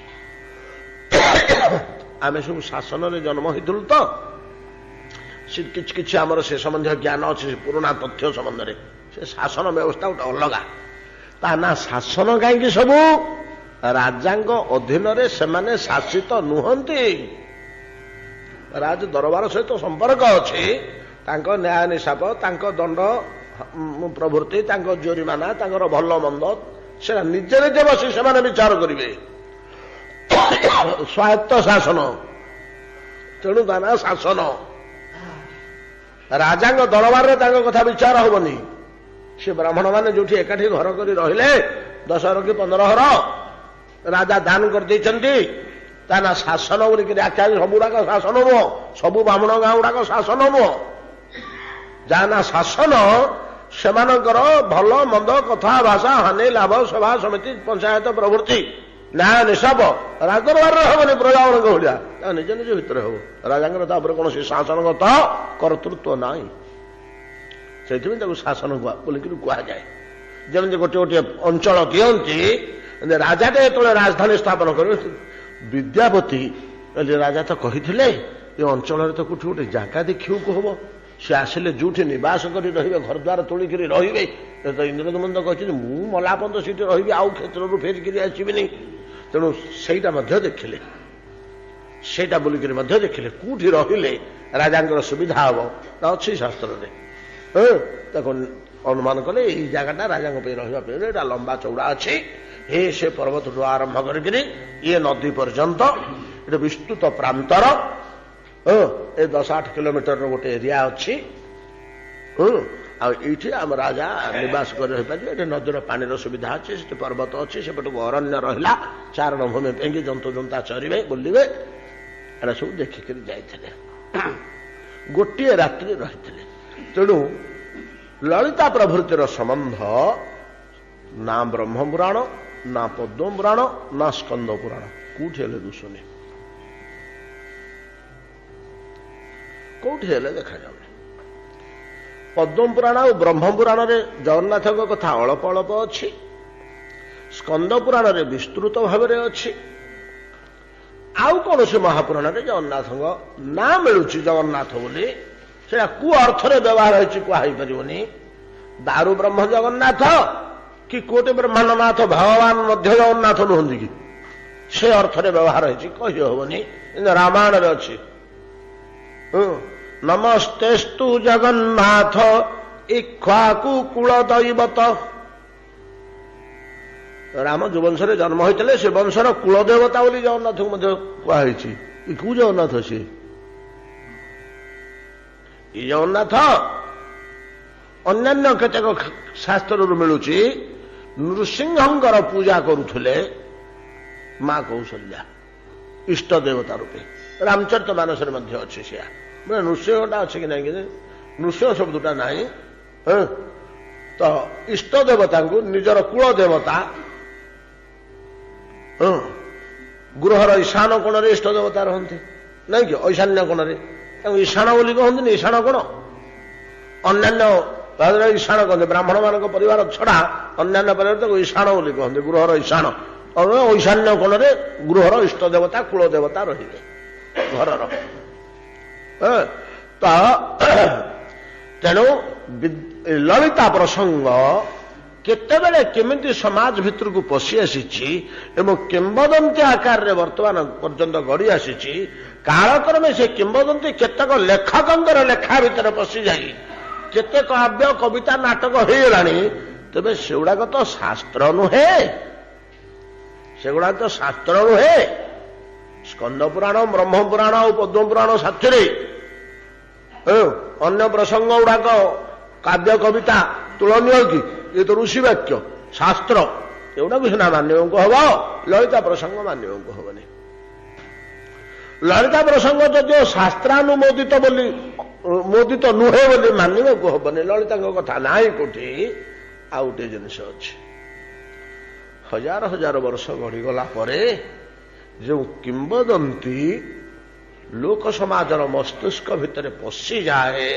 ଆମେ ସବୁ ଶାସନରେ ଜନ୍ମ ହେଇଥିଲୁ ତ, କିଛି କିଛି ଆମର ସେ ସମ୍ବନ୍ଧୀୟ ଜ୍ଞାନ ଅଛି, ପୁରୁଣା ତଥ୍ୟ ସମ୍ବନ୍ଧରେ। ସେ ଶାସନ ବ୍ୟବସ୍ଥା ଗୋଟେ ଅଲଗା। ତା ନାଁ ଶାସନ କାହିଁକି? ସବୁ ରାଜାଙ୍କ ଅଧୀନରେ ସେମାନେ ଶାସିତ ନୁହନ୍ତି। ରାଜ ଦରବାର ସହିତ ସମ୍ପର୍କ ଅଛି। ତାଙ୍କ ନ୍ୟାୟ ନିଶାପ, ତାଙ୍କ ଦଣ୍ଡ ପ୍ରଭୃତି, ତାଙ୍କ ଜୋରିମାନା, ତାଙ୍କର ଭଲ ମନ୍ଦ, ସେଟା ନିଜେ ନିଜେ ବସି ସେମାନେ ବିଚାର କରିବେ। ସ୍ୱାୟତ୍ତ ଶାସନ, ତେଣୁ ତା ନାଁ ଶାସନ। ରାଜାଙ୍କ ଦରବାରରେ ତାଙ୍କ କଥା ବିଚାର ହବନି। ସେ ବ୍ରାହ୍ମଣ ମାନେ ଯୋଉଠି ଏକାଠି ଘର କରି ରହିଲେ, 10 କି 15 ଘର ରାଜା ଦାନ କରିଦେଇଛନ୍ତି, ତା ନା ଶାସନ ବୋଲିକିରି ଆଖ୍ୟା। ସବୁଗୁଡାକ ଶାସନ ନୁହଁ, ସବୁ ବ୍ରାହ୍ମଣ ଗାଁ ଗୁଡାକ ଶାସନ ନୁହଁ। ଯାହା ନା ଶାସନ, ସେମାନଙ୍କର ଭଲ ମନ୍ଦ, କଥା ଭାଷା, ହାନି ଲାଭ, ସଭା ସମିତି, ପଞ୍ଚାୟତ ପ୍ରଭୃତି, ନ୍ୟାୟ ନିଶାପ ରାଜଦରବାରରେ ହବନି। ପ୍ରଜାମାନଙ୍କ ଭଳିଆ ତା ନିଜ ନିଜ ଭିତରେ ହବ। ରାଜାଙ୍କର ତା ଉପରେ କୌଣସି ଶାସନଗତ କର୍ତ୍ତୃତ୍ୱ ନାହିଁ। ସେଇଥିପାଇଁ ତାକୁ ଶାସନ ବୋଲିକିରି କୁହାଯାଏ। ଯେମିତି ଗୋଟେ ଗୋଟିଏ ଅଞ୍ଚଳ ଦିଅନ୍ତି, ରାଜାଟେ ଯେତେବେଳେ ରାଜଧାନୀ ସ୍ଥାପନ କରିବେ, ବିଦ୍ୟାପତି ରାଜା ତ କହିଥିଲେ ଏ ଅଞ୍ଚଳରେ ତ କୋଉଠି ଗୋଟେ ଜାଗା ଦେଖିବାକୁ ହବ, ସେ ଆସିଲେ ଯୋଉଠି ନିବାସ କରି ରହିବେ, ଘର ଦ୍ୱାର ତୋଳିକିରି ରହିବେ। ଇନ୍ଦ୍ରଦମନ କହିଛନ୍ତି ମୁଁ ମଲା ପର୍ଯ୍ୟନ୍ତ ସେଇଠି ରହିବି, ଆଉ କ୍ଷେତ୍ରରୁ ଫେରିକିରି ଆସିବିନି। ତେଣୁ ସେଇଟା ମଧ୍ୟ ଦେଖିଲେ, ସେଇଟା ବୋଲିକିରି ମଧ୍ୟ ଦେଖିଲେ କୋଉଠି ରହିଲେ ରାଜାଙ୍କର ସୁବିଧା ହବ, ତା ଅଛି ଶାସ୍ତ୍ରରେ। ତାକୁ ଅନୁମାନ କଲେ ଏଇ ଜାଗାଟା ରାଜାଙ୍କ ପାଇଁ ରହିବା ପାଇଁ ଏଇଟା ଲମ୍ବା ଚଉଡ଼ା ଅଛି। ସେ ପର୍ବତଠୁ ଆରମ୍ଭ କରିକିରି ଇଏ ନଦୀ ପର୍ଯ୍ୟନ୍ତ ଏଟା ବିସ୍ତୃତ ପ୍ରାନ୍ତର। ଏ 10-8 କିଲୋମିଟରର ଗୋଟେ ଏରିଆ ଅଛି। ଆଉ ଏଇଠି ଆମ ରାଜା ନିବାସ କରି ରହିପାରିବେ। ଏଠି ନଦୀର ପାଣିର ସୁବିଧା ଅଛି, ସେଠି ପର୍ବତ ଅଛି, ସେପଟକୁ ଅରଣ୍ୟ ରହିଲା, ଚାରଣ ଭୂମି ପାଇଁକି ଜନ୍ତୁ ଜନ୍ତା ଚରିବେ, ବୁଲିବେ। ଏଟା ସବୁ ଦେଖିକିରି ଯାଇଥିଲେ। ଗୋଟିଏ ରାତ୍ରି ରହିଥିଲେ। ତେଣୁ ଲଳିତା ପ୍ରଭୃତିର ସମ୍ବନ୍ଧ ନା ବ୍ରହ୍ମପୁରାଣ, ନା ପଦ୍ମ ପୁରାଣ, ନା ସ୍କନ୍ଦ ପୁରାଣ କୋଉଠି ହେଲେ ଦୁଶୁନି, କୋଉଠି ହେଲେ ଦେଖାଯାଉନି। ପଦ୍ମ ପୁରାଣ ଆଉ ବ୍ରହ୍ମ ପୁରାଣରେ ଜଗନ୍ନାଥଙ୍କ କଥା ଅଳ୍ପ ଅଳ୍ପ ଅଛି। ସ୍କନ୍ଦ ପୁରାଣରେ ବିସ୍ତୃତ ଭାବରେ ଅଛି। ଆଉ କୌଣସି ମହାପୁରାଣରେ ଜଗନ୍ନାଥଙ୍କ ନାଁ ମିଳୁଛି ଜଗନ୍ନାଥ ବୋଲି, ସେଟା କୁ ଅର୍ଥରେ ବ୍ୟବହାର ହେଇଛି କୁହା ହେଇପାରିବନି। ଦାରୁ ବ୍ରହ୍ମ ଜଗନ୍ନାଥ କି କୋଟି ବ୍ରହ୍ମାଣ୍ଡନାଥ ଭଗବାନ ମଧ୍ୟ ଜଗନ୍ନାଥ ନୁହନ୍ତି କି, ସେ ଅର୍ଥରେ ବ୍ୟବହାର ହେଇଛି କହି ହବନି। ରାମାୟଣ ରେ ଅଛି। ନମସ୍ତେସ୍ତୁ ଜଗନ୍ନାଥ ଇକ୍ଷ୍ୱାକୁ କୁଳ ଦୈବତ। ରାମ ଯୋଉ ବଂଶରେ ଜନ୍ମ ହୋଇଥିଲେ ସେ ବଂଶର କୁଳ ଦେବତା ବୋଲି ଜଗନ୍ନାଥଙ୍କୁ ମଧ୍ୟ କୁହାଯାଇଛି। କୋଉ ଜଗନ୍ନାଥ ସିଏ? ଏ ଜଗନ୍ନାଥ ଅନ୍ୟାନ୍ୟ କେତେକ ଶାସ୍ତ୍ରରୁ ମିଳୁଛି ନୃସିଂହଙ୍କର ପୂଜା କରୁଥିଲେ ମା କୌଶଲ୍ୟା ଇଷ୍ଟ ଦେବତା ରୂପେ। ରାମଚରିତ ମାନସରେ ମଧ୍ୟ ଅଛି ସେୟା। ନୃସିଂହଟା ଅଛି କି ନାହିଁ କି ନୃସିଂହ ଶବ୍ଦଟା ନାହିଁ। ତ ଇଷ୍ଟ ଦେବତାଙ୍କୁ ନିଜର କୁଳ ଦେବତା ଗୃହର ଈଶାନ କୋଣରେ ଇଷ୍ଟ ଦେବତା ରହନ୍ତି ନାଇଁ କି? ଐଶାନ୍ୟ କୋଣରେ ତାଙ୍କୁ ଈଶାନ ବୋଲି କହନ୍ତିନି। ଈଶାନ କୋଣ ଅନ୍ୟାନ୍ୟ ଈଶାନ କହନ୍ତି। ବ୍ରାହ୍ମଣ ମାନଙ୍କ ପରିବାର ଛଡା ଅନ୍ୟାନ୍ୟ ପରିବାର ତାକୁ ଈଶାନ ବୋଲି କହନ୍ତି। ଗୃହର ଈଶାନ ଐଶାନ୍ୟ କୋଣରେ ଗୃହର ଇଷ୍ଟ ଦେବତା କୁଳ ଦେବତା ରହିବେ ଘରର। ତ ତେଣୁ ଲଳିତା ପ୍ରସଙ୍ଗ କେତେବେଳେ କେମିତି ସମାଜ ଭିତରକୁ ପଶି ଆସିଛି ଏବଂ କିମ୍ବଦନ୍ତୀ ଆକାରରେ ବର୍ତ୍ତମାନ ପର୍ଯ୍ୟନ୍ତ ଗଡ଼ି ଆସିଛି। କାଳକ୍ରମେ ସେ କିମ୍ବଦନ୍ତୀ କେତେକ ଲେଖକଙ୍କର ଲେଖା ଭିତରେ ପଶିଯାଇ କେତେ କାବ୍ୟ କବିତା ନାଟକ ହେଇଗଲାଣି। ତେବେ ସେଗୁଡାକ ତ ଶାସ୍ତ୍ର ନୁହେଁ। ସେଗୁଡାକ ତ ଶାସ୍ତ୍ର ନୁହେଁ। ସ୍କନ୍ଦ ପୁରାଣ, ବ୍ରହ୍ମ ପୁରାଣ ଆଉ ପଦ୍ମ ପୁରାଣ ସାଥିରେ ଅନ୍ୟ ପ୍ରସଙ୍ଗ ଗୁଡାକ କାବ୍ୟ କବିତା ତୁଳନୀୟ କି? ଏ ତ ଋଷି ବାକ୍ୟ ଶାସ୍ତ୍ର। ଏଗୁଡାକୁ ସିନା ମାନ୍ୟଙ୍କୁ ହବ, ଲଳିତା ପ୍ରସଙ୍ଗ ମାନ୍ୟଙ୍କୁ ହବନି। ଲଳିତା ପ୍ରସଙ୍ଗ ଯଦିଓ ଶାସ୍ତ୍ରାନୁମୋଦିତ ବୋଲି ମୋଦିତ ନୁହେଁ ବୋଲି ମାନିବାକୁ ହବନି। ଲଳିତାଙ୍କ କଥା ନାହିଁ କୋଉଠି। ଆଉ ଗୋଟିଏ ଜିନିଷ ଅଛି, ହଜାର ହଜାର ବର୍ଷ ଗଡ଼ିଗଲା ପରେ ଯେଉଁ କିମ୍ବଦନ୍ତୀ ଲୋକ ସମାଜର ମସ୍ତିଷ୍କ ଭିତରେ ପଶିଯାଏ,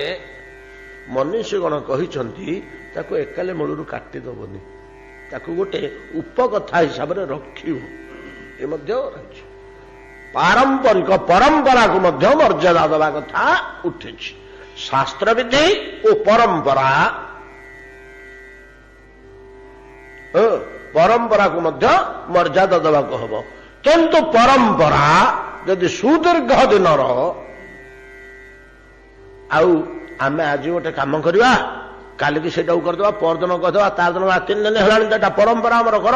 ମନୀଷୀଗଣ କହିଛନ୍ତି ତାକୁ ଏକାଲେ ମୂଳରୁ କାଟିଦେବନି, ତାକୁ ଗୋଟେ ଉପକଥା ହିସାବରେ ରଖିବ। ଏ ମଧ୍ୟ ରହିଛି। ପାରମ୍ପରିକ ପରମ୍ପରାକୁ ମଧ୍ୟ ମର୍ଯ୍ୟାଦା ଦେବା କଥା ଉଠିଛି। ଶାସ୍ତ୍ରବିଧି ଓ ପରମ୍ପରା, ପରମ୍ପରାକୁ ମଧ୍ୟ ମର୍ଯ୍ୟାଦା ଦେବାକୁ ହବ। କିନ୍ତୁ ପରମ୍ପରା ଯଦି ସୁଦୀର୍ଘ ଦିନର, ଆଉ ଆମେ ଆଜି ଗୋଟେ କାମ କରିବା, କାଲିକି ସେଇଟାକୁ କରିଦେବା, ପରଦିନ କରିଦେବା, ତା ଦିନ 3 ଦିନ ହେଲାଣି ତ ଏଟା ପରମ୍ପରା ଆମର କର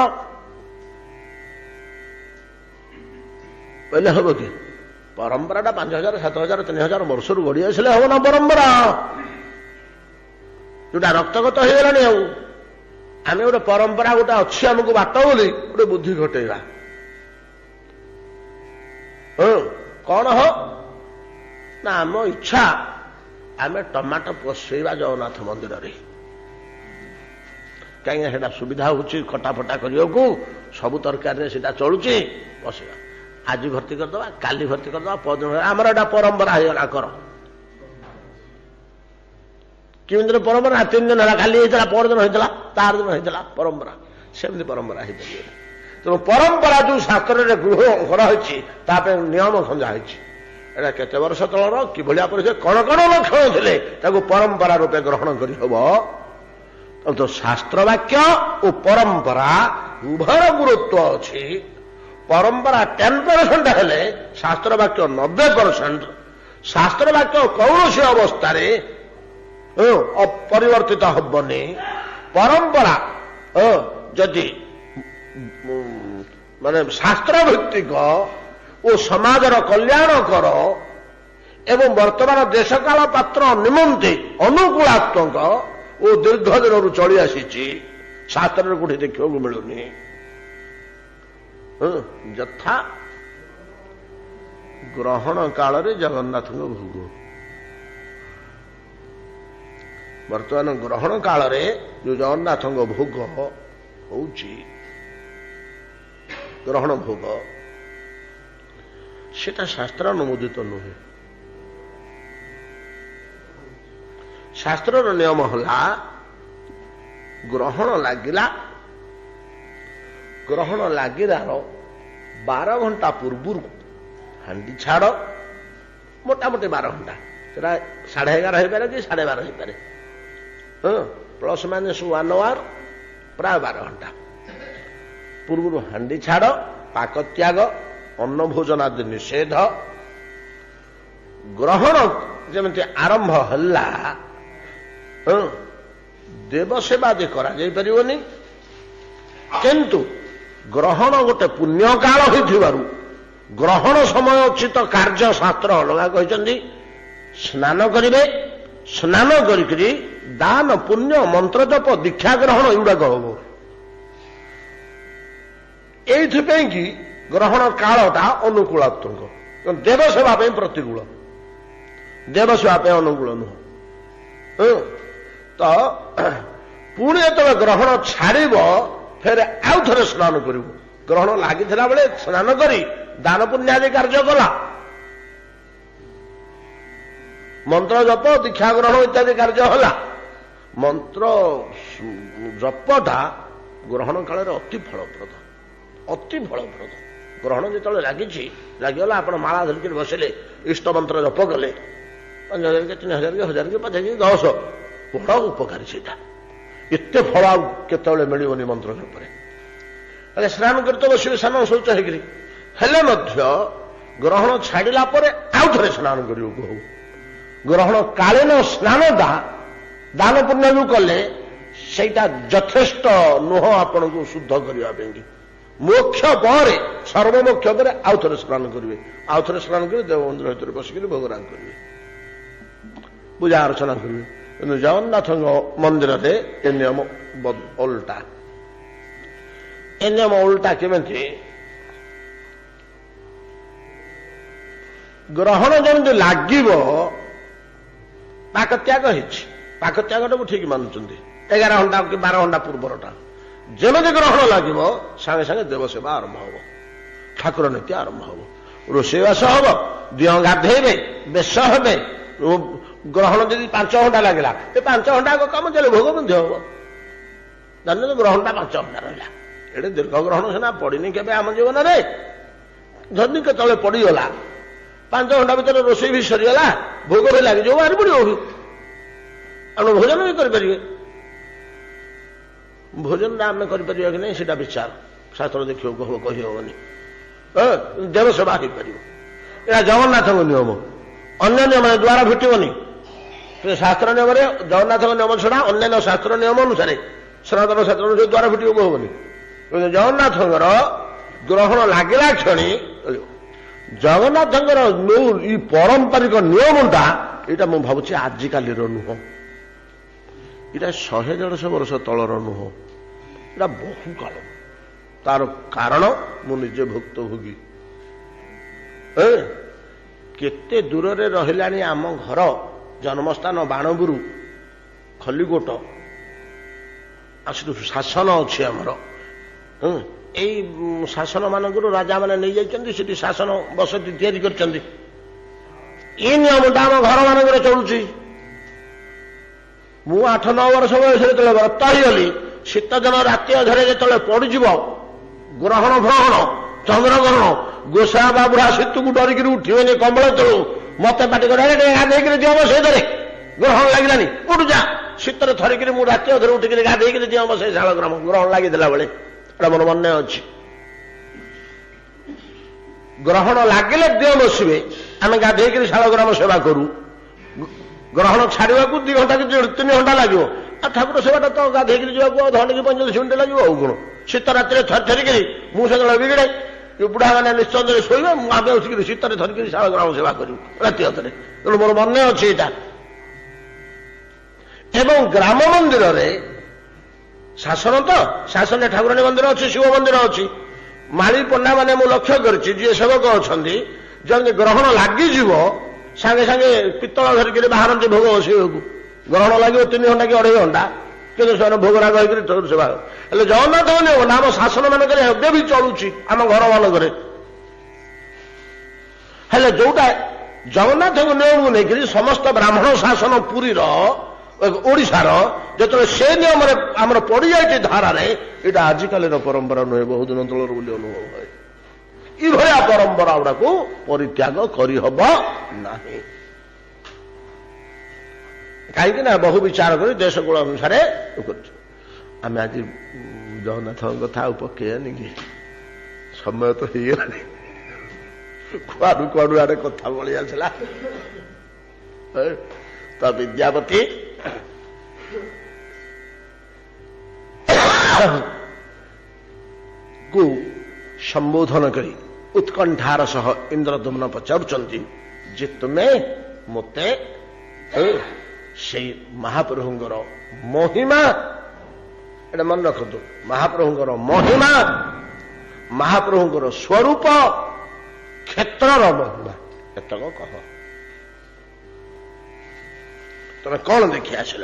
କହିଲେ ହବ କି? ପରମ୍ପରାଟା 5000, 7000, 3000 ବର୍ଷରୁ ଗଡ଼ି ଆସିଲେ ହବ ନା ପରମ୍ପରା? ଯୋଉଟା ରକ୍ତଗତ ହେଇଗଲାଣି। ଆଉ ଆମେ ଗୋଟେ ପରମ୍ପରା ଗୋଟେ ଅଛି ଆମକୁ ବାଟ ବୋଲି ଗୋଟେ ବୁଦ୍ଧି ଘଟେଇବା। କଣ ହ ନା ଆମ ଇଚ୍ଛା ଆମେ ଟମାଟୋ ପଶେଇବା ଜଗନ୍ନାଥ ମନ୍ଦିରରେ। କାହିଁକି ସେଟା ସୁବିଧା ହଉଛି ଖଟା ଫଟା କରିବାକୁ, ସବୁ ତରକାରୀରେ ସେଟା ଚଳୁଛି, ପଶେଇବା। ଆଜି ଭର୍ତ୍ତି କରିଦେବା, କାଲି ଭର୍ତ୍ତି କରିଦେବା, ପରଦିନ। ଆମର ଏଟା ପରମ୍ପରା ହେଇଗଲା କର। କେମିତି ପରମ୍ପରା? 3 ଦିନ ହେଲା, କାଲି ହେଇଥିଲା, ପରଦିନ ହେଇଥିଲା, ତାର ଦିନ ହେଇଥିଲା, ପରମ୍ପରା। ସେମିତି ପରମ୍ପରା ହେଇପାରିବ। ତେଣୁ ପରମ୍ପରା ଯୋଉ ଶାସ୍ତ୍ରରେ ଗୃହ କରାହେଇଛି ତା ପାଇଁ ନିୟମ ଖଞ୍ଜା ହେଇଛି। ଏଟା କେତେ ବର୍ଷ ତଳର କିଭଳିଆ ପରିଚୟ, କଣ କଣ ଲକ୍ଷଣ ଥିଲେ ତାକୁ ପରମ୍ପରା ରୂପେ ଗ୍ରହଣ କରିହେବ। ତ ଶାସ୍ତ୍ର ବାକ୍ୟ ଓ ପରମ୍ପରା ଉଭୟର ଗୁରୁତ୍ୱ ଅଛି। ପରମ୍ପରା 10% ହେଲେ ଶାସ୍ତ୍ର ବାକ୍ୟ 90%। ଶାସ୍ତ୍ର ବାକ୍ୟ କୌଣସି ଅବସ୍ଥାରେ ଅପରିବର୍ତ୍ତିତ ହବନି। ପରମ୍ପରା ଯଦି ମାନେ ଶାସ୍ତ୍ର ଭିତ୍ତିକ ଓ ସମାଜର କଲ୍ୟାଣ କର ଏବଂ ବର୍ତ୍ତମାନ ଦେଶକାଳ ପାତ୍ର ନିମନ୍ତେ ଅନୁକୂଳାତ୍ମକ ଓ ଦୀର୍ଘ ଦିନରୁ ଚଳି ଆସିଛି, ଶାସ୍ତ୍ରରେ କୋଉଠି ଦେଖିବାକୁ ମିଳୁନି। ଯଥା ଗ୍ରହଣ କାଳରେ ଜଗନ୍ନାଥଙ୍କ ଭୋଗ। ବର୍ତ୍ତମାନ ଗ୍ରହଣ କାଳରେ ଯୋଉ ଜଗନ୍ନାଥଙ୍କ ଭୋଗ ହଉଛି, ଗ୍ରହଣ ଭୋଗ, ସେଟା ଶାସ୍ତ୍ରାନୁମୋଦିତ ନୁହେଁ। ଶାସ୍ତ୍ରର ନିୟମ ହେଲା ଗ୍ରହଣ ଲାଗିଲା, ଗ୍ରହଣ ଲାଗିଲାର 12 ଘଣ୍ଟା ପୂର୍ବରୁ ହାଣ୍ଡି ଛାଡ଼। ମୋଟାମୋଟି 12 ଘଣ୍ଟା, ସେଟା 11:30 ହେଇପାରେ କି 12:30 ହେଇପାରେ, ପ୍ଲସ୍ ମାଇନସ୍ 1 ଆୱାର, ପ୍ରାୟ 12 ଘଣ୍ଟା ପୂର୍ବରୁ ହାଣ୍ଡି ଛାଡ଼, ପାକ ତ୍ୟାଗ, ଅନ୍ନ ଭୋଜନ ଆଦି ନିଷେଧ। ଗ୍ରହଣ ଯେମିତି ଆରମ୍ଭ ହେଲା ଦେବସେବା ଆଦି କରାଯାଇପାରିବନି। କିନ୍ତୁ ଗ୍ରହଣ ଗୋଟେ ପୁଣ୍ୟ କାଳ ହୋଇଥିବାରୁ ଗ୍ରହଣ ସମୟ ଉଚିତ କାର୍ଯ୍ୟ ଶାସ୍ତ୍ର ଅଲଗା କହିଛନ୍ତି। ସ୍ନାନ କରିବେ, ସ୍ନାନ କରିକିରି ଦାନ ପୁଣ୍ୟ ମନ୍ତ୍ର ଜପ ଦୀକ୍ଷା ଗ୍ରହଣ ଏଗୁଡାକ ହବ। ଏଇଥିପାଇଁ କି ଗ୍ରହଣ କାଳଟା ଅନୁକୂଳାତ୍ମକ, ଦେବସେବା ପାଇଁ ପ୍ରତିକୂଳ, ଦେବସେବା ପାଇଁ ଅନୁକୂଳ ନୁହଁ। ତ ପୁଣି ଯେତେବେଳେ ଗ୍ରହଣ ଛାଡ଼ିବ ଫେରେ ଆଉ ଥରେ ସ୍ନାନ କରିବ। ଗ୍ରହଣ ଲାଗିଥିଲା ବେଳେ ସ୍ନାନ କରି ଦାନ ପୁଣ୍ୟ ଆଦି କାର୍ଯ୍ୟ କଲା, ମନ୍ତ୍ର ଜପ ଦୀକ୍ଷା ଗ୍ରହଣ ଇତ୍ୟାଦି କାର୍ଯ୍ୟ ହେଲା। ମନ୍ତ୍ର ଜପଟା ଗ୍ରହଣ କାଳରେ ଅତି ଫଳପ୍ରଦ, ଅତି ଫଳପ୍ରଦ। ଗ୍ରହଣ ଯେତେବେଳେ ଲାଗିଗଲା ଆପଣ ମାଳା ଧରିକି ବସିଲେ, ଇଷ୍ଟ ମନ୍ତ୍ର ଜପ କଲେ, 5,000 କି 3,000 କି 1,000 କି 5,000 କି 10, ବଡ଼ ଉପକାରୀ ସେଇଟା। ଏତେ ଫଳ ଆଉ କେତେବେଳେ ମିଳିବନି ମନ୍ତ୍ର ଜପରେ। ହେଲେ ସ୍ନାନ କରି ତ ବସିବେ ସ୍ନାନ ଶୌଚ ହେଇକିରି, ହେଲେ ମଧ୍ୟ ଗ୍ରହଣ ଛାଡ଼ିଲା ପରେ ଆଉ ଥରେ ସ୍ନାନ କରିବାକୁ ହଉ। ଗ୍ରହଣ କାଳୀନ ସ୍ନାନଟା ଦାନ ପୁଣ୍ୟ ଯୋଉ କଲେ ସେଇଟା ଯଥେଷ୍ଟ ନୁହଁ ଆପଣଙ୍କୁ ଶୁଦ୍ଧ କରିବା ପାଇଁ। ମୋକ୍ଷ ପରେ, ସର୍ବମୋକ୍ଷ ପରେ ଆଉ ଥରେ ସ୍ନାନ କରିବେ। ଆଉ ଥରେ ସ୍ନାନ କରି ଦେବ ମନ୍ଦିର ଭିତରେ ବସିକିରି ଭୋଗରାଗ କରିବେ, ପୂଜା ଅର୍ଚ୍ଚନା କରିବେ। କିନ୍ତୁ ଜଗନ୍ନାଥଙ୍କ ମନ୍ଦିରରେ ଏ ନିୟମ ଓଲଟା। ଏ ନିୟମ ଓଲଟା କେମିତି? ଗ୍ରହଣ ଯେମିତି ଲାଗିବ, ପାକତ୍ୟାଗ ହେଇଛି, ପାକତ୍ୟାଗଟାକୁ ଠିକ ମାନୁଛନ୍ତି, 11 ଘଣ୍ଟା କି 12 ଘଣ୍ଟା ପୂର୍ବରଟା। ଯେମିତି ଗ୍ରହଣ ଲାଗିବ ସାଙ୍ଗେ ସାଙ୍ଗେ ଦେବସେବା ଆରମ୍ଭ ହବ, ଠାକୁର ନୀତି ଆରମ୍ଭ ହବ, ରୋଷେଇବାସ ହବ, ଦିଅ ଗାଧେଇବେ, ବେଶ ହେବେ। ଗ୍ରହଣ ଯଦି 5 ଘଣ୍ଟା ଲାଗିଲା, ଏ 5 ଘଣ୍ଟା ଆଗ କାମ ଚାଲେ, ଭୋଗ ମଧ୍ୟ ହବ। ଜାଣିଲେ ଗ୍ରହଣଟା 5 ଘଣ୍ଟା ରହିଲା। ଏଠି ଦୀର୍ଘ ଗ୍ରହଣ ସିନା ପଡ଼ିନି କେବେ ଆମ ଜୀବନରେ, ଯଦି କେତେବେଳେ ପଡ଼ିଗଲା 5 ଘଣ୍ଟା ଭିତରେ ରୋଷେଇ ବି ସରିଗଲା, ଭୋଗ ବି ଲାଗିଯିବ, ବାହାରି ପଡ଼ିବ। ଆପଣ ଭୋଜନ ବି କରିପାରିବେ। ଭୋଜନଟା ଆମେ କରିପାରିବା କି ନାହିଁ ସେଇଟା ବିଚାର, ଶାସ୍ତ୍ର ଦେଖିବାକୁ ହବ, କହିହେବନି। ଦେବସେବା ହେଇପାରିବ, ଏଇଟା ଜଗନ୍ନାଥଙ୍କ ନିୟମ। ଅନ୍ୟ ନିୟମରେ ଦ୍ୱାର ଫିଟିବନି। ଶାସ୍ତ୍ର ନିୟମରେ ଜଗନ୍ନାଥଙ୍କ ନିୟମ ଛଡ଼ା ଅନ୍ୟାନ୍ୟ ଶାସ୍ତ୍ର ନିୟମ ଅନୁସାରେ, ସନାତନ ଶାସ୍ତ୍ର ଅନୁସାରେ ଦ୍ୱାର ଫିଟିବାକୁ ହବନି। ଜଗନ୍ନାଥଙ୍କର ଗ୍ରହଣ ଲାଗିଲା କ୍ଷଣି ଚଳିବ। ଜଗନ୍ନାଥଙ୍କର ଇ ପାରମ୍ପରିକ ନିୟମଟା ଏଇଟା ମୁଁ ଭାବୁଛି ଆଜିକାଲିର ନୁହଁ, ଏଇଟା 100-150 ବର୍ଷ ତଳର ନୁହଁ, ଏଇଟା ବହୁ କାଳ। ତାର କାରଣ ମୁଁ ନିଜେ ଭୁକ୍ତଭୋଗୀ। କେତେ ଦୂରରେ ରହିଲାଣି ଆମ ଘର, ଜନ୍ମସ୍ଥାନ ବାଣପୁର, ଖଲିକୋଟ, ଶାସନ ଅଛି ଆମର। ଏଇ ଶାସନ ମାନଙ୍କରୁ ରାଜାମାନେ ନେଇଯାଇଛନ୍ତି, ସେଠି ଶାସନ ବସତି ତିଆରି କରିଛନ୍ତି। ଏଇ ନିୟମଟା ଆମ ଘର ମାନଙ୍କରେ ଚଳୁଛି। ମୁଁ 8-9 ବର୍ଷ ବୟସରେ ଯେତେବେଳେ ବ୍ରତ ହେଇଗଲି, ଶୀତ ଦିନ ରାତି ଅଧରେ ଯେତେବେଳେ ପଡ଼ିଯିବ ଗ୍ରହଣ ଫ୍ରହଣ, ଚନ୍ଦ୍ରଗ୍ରହଣ, ଗୋସା ବାବୁଢା ଶୀତକୁ ଡରିକିରି ଉଠିବେନି କମ୍ବଳ ତଳୁ, ମତେ ପାଟି କରିବା ଗାଧେଇକିରି ଦିଅ ବସେଇଦେରେ, ଗ୍ରହଣ ଲାଗିଲାନି, ଉଠୁ ଯା। ଶୀତରେ ଥରିକିରି ମୁଁ ରାତି ଅଧରେ ଉଠିକିରି ଗାଧେଇକିରି ଦିଅ ବସେଇ ଶାଳଗ୍ରାମ, ଗ୍ରହଣ ଲାଗିଥିଲା ବେଳେ, ଏଟା ମୋର ମନେ ଅଛି। ଗ୍ରହଣ ଲାଗିଲେ ଦିଅ ବସିବେ, ଆମେ ଗାଧେଇକିରି ଶାଳଗ୍ରାମ ସେବା କରୁ। ଗ୍ରହଣ ଛାଡ଼ିବାକୁ 2 ଘଣ୍ଟା କି 3 ଘଣ୍ଟା ଲାଗିବ, ଆଉ ଠାକୁର ସେବାଟା ତ ଗାଧେଇକିରି ଯିବାକୁ 1 କି 45 ମିନିଟ୍ ଲାଗିବ। ଆଉ କଣ ଶୀତ ରାତିରେ ଥରିକିରି ମୁଁ ସେତେବେଳେ ବିଗିଡ଼େ, ବୁଢ଼ାମାନେ ନିଶ୍ଚନ୍ଦରେ ଶୋଇବେ, ମୁଁ ଆମେ ଉଠିକିରି ଶୀତରେ ଧରିକିରି ଶାଳଗ୍ରାମ ସେବା କରିବୁ ରାତି ଅଧରେ। ତେଣୁ ମୋର ମନେ ଅଛି ଏଇଟା। ଏବଂ ଗ୍ରାମ ମନ୍ଦିରରେ ଶାସନ ତ, ଶାସନରେ ଠାକୁରାଣୀ ମନ୍ଦିର ଅଛି, ଶିବ ମନ୍ଦିର ଅଛି। ମାଳି ପଣ୍ଡାମାନେ ମୁଁ ଲକ୍ଷ୍ୟ କରିଛି, ଯିଏ ସେବକ ଅଛନ୍ତି, ଯେମିତି ଗ୍ରହଣ ଲାଗିଯିବ ସାଙ୍ଗେ ସାଙ୍ଗେ ପିତ୍ତଳ ଧରିକିରି ବାହାରନ୍ତି ଭୋଗ ବସେଇବାକୁ। ଗ୍ରହଣ ଲାଗିବ 3 ଘଣ୍ଟା କି 2.5 ଘଣ୍ଟା, କିନ୍ତୁ ସେମାନେ ଭୋଗରାଗ ହେଇକିରି ସେବା। ହେଲେ ଜଗନ୍ନାଥଙ୍କ ନିୟମ ଆମ ଶାସନ ମାନଙ୍କରେ ଏବେ ବି ଚଳୁଛି, ଆମ ଘର ମାନଙ୍କରେ। ହେଲେ ଯୋଉଟା ଜଗନ୍ନାଥଙ୍କ ନିୟମକୁ ନେଇକରି ସମସ୍ତ ବ୍ରାହ୍ମଣ ଶାସନ ପୁରୀର, ଓଡ଼ିଶାର, ଯେତେବେଳେ ସେ ନିୟମରେ ଆମର ପଡ଼ିଯାଇଛି ଧାରାରେ, ଏଇଟା ଆଜିକାଲିର ପରମ୍ପରା ନୁହେଁ, ବହୁଦିନ ତଳର ବୋଲି ଅନୁଭବ ହୁଏ। ଏଇଭଳିଆ ପରମ୍ପରା ଗୁଡାକୁ ପରିତ୍ୟାଗ କରିହବ ନାହିଁ। କାହିଁକି ନା ବହୁ ବିଚାର କରି ଦେଶକୂଳ ଅନୁସାରେ କରୁଛୁ। ଆମେ ଆଜି ଜଗନ୍ନାଥଙ୍କ କଥା ଆଉ ପକେଇବାନି କି, ସମୟ ତ ହେଇଗଲାଣି। କୁଆଡୁ କୁଆଡୁ ଆଡେ କଥା ବଳି ଆସିଲା। ତ ବିଦ୍ୟାପତି କୁ ସମ୍ବୋଧନ କରି ଉତ୍କଣ୍ଠାର ସହ ଇନ୍ଦ୍ରଦମ୍ନ ପଚାରୁଛନ୍ତି ଯେ ତୁମେ ମୋତେ ସେଇ ମହାପ୍ରଭୁଙ୍କର ମହିମା, ଏଟା ମନେ ରଖନ୍ତୁ, ମହାପ୍ରଭୁଙ୍କର ମହିମା, ମହାପ୍ରଭୁଙ୍କର ସ୍ୱରୂପ, କ୍ଷେତ୍ରର ମହିମା ଏତକ କହ। ତମେ କଣ ଦେଖି ଆସିଲ?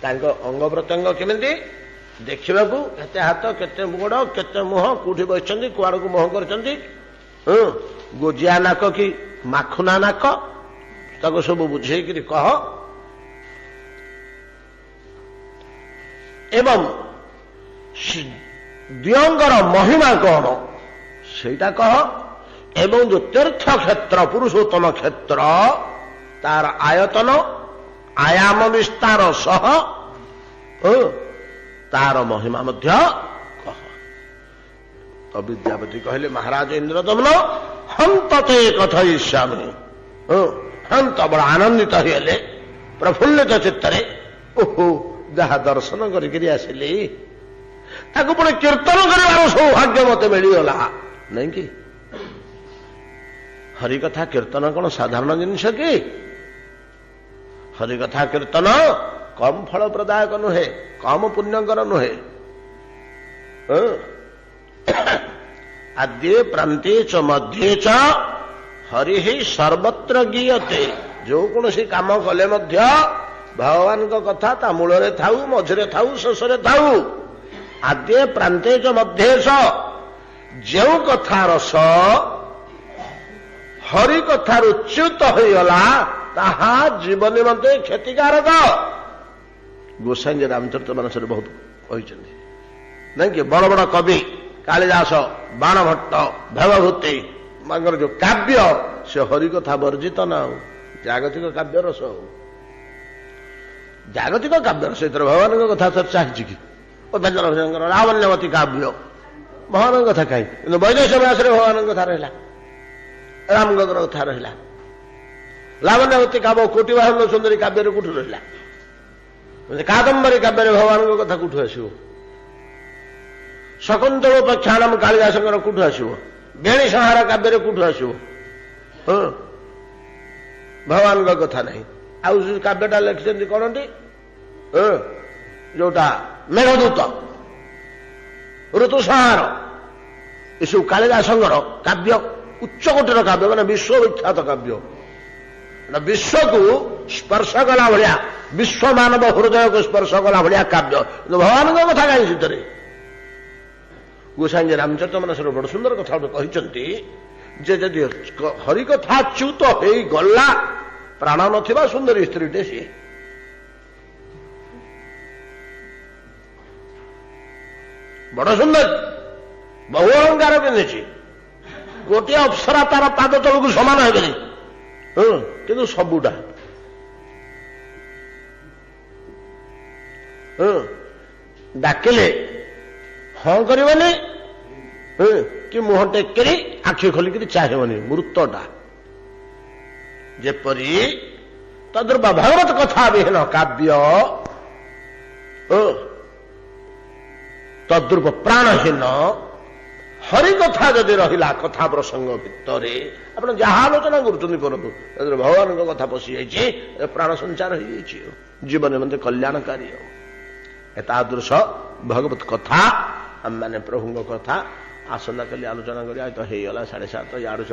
ତାଙ୍କ ଅଙ୍ଗ ପ୍ରତ୍ୟଙ୍ଗ କେମିତି ଦେଖିବାକୁ, କେତେ ହାତ, କେତେ ଗୋଡ, କେତେ ମୁହଁ, କୋଉଠି ବସିଛନ୍ତି, କୁଆଡକୁ ମୁହଁ କରିଛନ୍ତି, ଗୋଜିଆ ନାକ କି ମାଖୁନା ନାକ, ତାକୁ ସବୁ ବୁଝେଇକିରି କହ। ଏବଂ ଦିଅଙ୍ଗର ମହିମା କଣ ସେଇଟା କହ। ଏବଂ ଯୋଉ ତୀର୍ଥ କ୍ଷେତ୍ର, ପୁରୁଷୋତ୍ତମ କ୍ଷେତ୍ର, ତାର ଆୟତନ, ଆୟାମ ବିସ୍ତାର ସହ ତାର ମହିମା ମଧ୍ୟ କହ। ତ ବିଦ୍ୟାପତି କହିଲେ, ମହାରାଜ ଇନ୍ଦ୍ରଦମ୍ନ, ହନ୍ତ ତେ କଥୟିଷ୍ୟାମି। ହନ୍ତ ବଡ଼ ଆନନ୍ଦିତ ହେଇଗଲେ, ପ୍ରଫୁଲ୍ଲିତ ଚିତ୍ତରେ, ଓହୋ ଯାହା ଦର୍ଶନ କରିକିରି ଆସିଲି, ତାକୁ ପୁଣି କୀର୍ତ୍ତନ କରିବାର ସୌଭାଗ୍ୟ ମତେ ମିଳିଗଲା। ନାଇଁ କି? ହରିକଥା କୀର୍ତ୍ତନ କଣ ସାଧାରଣ ଜିନିଷ କି? ହରିକଥା କୀର୍ତ୍ତନ କମ ଫଳପ୍ରଦାୟକ ନୁହେଁ, କମ ପୁଣ୍ୟକର ନୁହେଁ। ଆଦ୍ୟ ପ୍ରାନ୍ତେ ଚ ମଧ୍ୟେ ଚ ହରି ସର୍ବତ୍ର ଗୀୟତେ। ଯୋଉ କୌଣସି କାମ କଲେ ମଧ୍ୟ ଭଗବାନଙ୍କ କଥା ତା ମୂଳରେ ଥାଉ, ମଝିରେ ଥାଉ, ଶେଷରେ ଥାଉ। ଆଦ୍ୟ ପ୍ରାନ୍ତେ ଚ ମଧ୍ୟେ ଚ, ଯେଉଁ କଥା ରସ ହରି କଥାରୁ ଚ୍ୟୁତ ହୋଇଗଲା ତାହା ଜୀବ ନିମନ୍ତେ କ୍ଷତିକାରକ। ଗୋସାଇଁଜୀ ରାମଚରିତ ମାନସରେ ବହୁତ କହିଛନ୍ତି, ନାଇଁ କି? ବଡ ବଡ କବି କାଳିଦାସ, ବାଣଭଟ୍ଟ, ଭବଭୂତି ତାଙ୍କର ଯୋଉ କାବ୍ୟ, ସେ ହରିକଥା ବର୍ଜିତ ନା ଆଉ ଜାଗତିକ କାବ୍ୟ ରସ। ଜାଗତିକ କାବ୍ୟ ରସ ଭିତରେ ଭଗବାନଙ୍କ କଥା ଚର୍ଚ୍ଚା ହେଇଛି କି? ଉପେନ୍ଦ୍ର ଭଞ୍ଜଙ୍କର ଲାବଣ୍ୟବତୀ କାବ୍ୟ, ଭଗବାନଙ୍କ କଥା କାହିଁ? କିନ୍ତୁ ବୈଦେଶ ବ୍ୟାସରେ ଭଗବାନଙ୍କ କଥା ରହିଲା, ରାମଙ୍କର କଥା ରହିଲା। ଲାବଣ୍ୟବତୀ କାବ୍ୟ, କୋଟି ବାହନ ସୁନ୍ଦରୀ କାବ୍ୟରେ କୋଉଠୁ ରହିଲା? କାଦମ୍ବରୀ କାବ୍ୟରେ ଭଗବାନଙ୍କ କଥା କୋଉଠୁ ଆସିବ? ଶକୁନ୍ତଳ ଉପାଖ୍ୟାନମ କାଳିଦାସଙ୍କର କୋଉଠୁ ଆସିବ? ବେଣୀ ସଂହାର କାବ୍ୟରେ କୋଉଠୁ ଆସିବ? ଭଗବାନଙ୍କ କଥା ନାହିଁ। ଆଉ କାବ୍ୟଟା ଲେଖିଛନ୍ତି କଣଟି? ଯୋଉଟା ମେଘଦୂତ, ଋତୁସଂହାର, ଏସବୁ କାଳିଦାସଙ୍କର କାବ୍ୟ, ଉଚ୍ଚ କୋଟିର କାବ୍ୟ, ମାନେ ବିଶ୍ୱବିଖ୍ୟାତ କାବ୍ୟ। ବିଶ୍ୱକୁ ସ୍ପର୍ଶ କଲା ଭଳିଆ, ବିଶ୍ୱ ମାନବ ହୃଦୟକୁ ସ୍ପର୍ଶ କଲା ଭଳିଆ କାବ୍ୟ। କିନ୍ତୁ ଭଗବାନଙ୍କ କଥା କାହିଁ ସେଥିରେ? ଗୋସାଇଁଜୀ ରାମଚରିତ ମାନସରେ ବଡ ସୁନ୍ଦର କଥା ଗୋଟେ କହିଛନ୍ତି ଯେ ଯଦି ହରିକଥା ଚ୍ୟୁତ ହେଇଗଲା, ପ୍ରାଣ ନଥିବା ସୁନ୍ଦରୀ ସ୍ତ୍ରୀଟେ ସିଏ। ବଡ ସୁନ୍ଦର, ବହୁ ଅଳଙ୍କାର ପିନ୍ଧିଛି, ଗୋଟିଏ ଅପ୍ସରା ତାର ପାଦ ତଳକୁ ସମାନ ହେବେନି, କିନ୍ତୁ ସବୁଟା ଡାକିଲେ ହଁ କରିବନି, କି ମୁହଁ ଟେକିରି ଆଖି ଖୋଲିକିରି ଚାହିଁବନି, ମୃତଟା। ଯେପରି ତଦ୍ରୂପ ଭଗବତ କଥା ବିହୀନ କାବ୍ୟ, ତଦ୍ରୂପ ପ୍ରାଣହୀନ ହରିକଥା ଯଦି ରହିଲା କଥା ପ୍ରସଙ୍ଗ ଭିତରେ, ଆପଣ ଯାହା ଆଲୋଚନା କରୁଛନ୍ତି କରନ୍ତୁ, ଭଗବାନଙ୍କ କଥା ପଶିଯାଇଛି, ପ୍ରାଣ ସଞ୍ଚାର ହେଇଯାଇଛି, ଜୀବନ ନିମନ୍ତେ କଲ୍ୟାଣକାରୀ। ଏତାଦୃଶ ଭଗବତ କଥା, ଆମମାନେ ପ୍ରଭୁଙ୍କ କଥା ଆସନ୍ତାକାଲି ଆଲୋଚନା କରିବା। ତ ହେଇଗଲା 7:30, ୟାଡୁ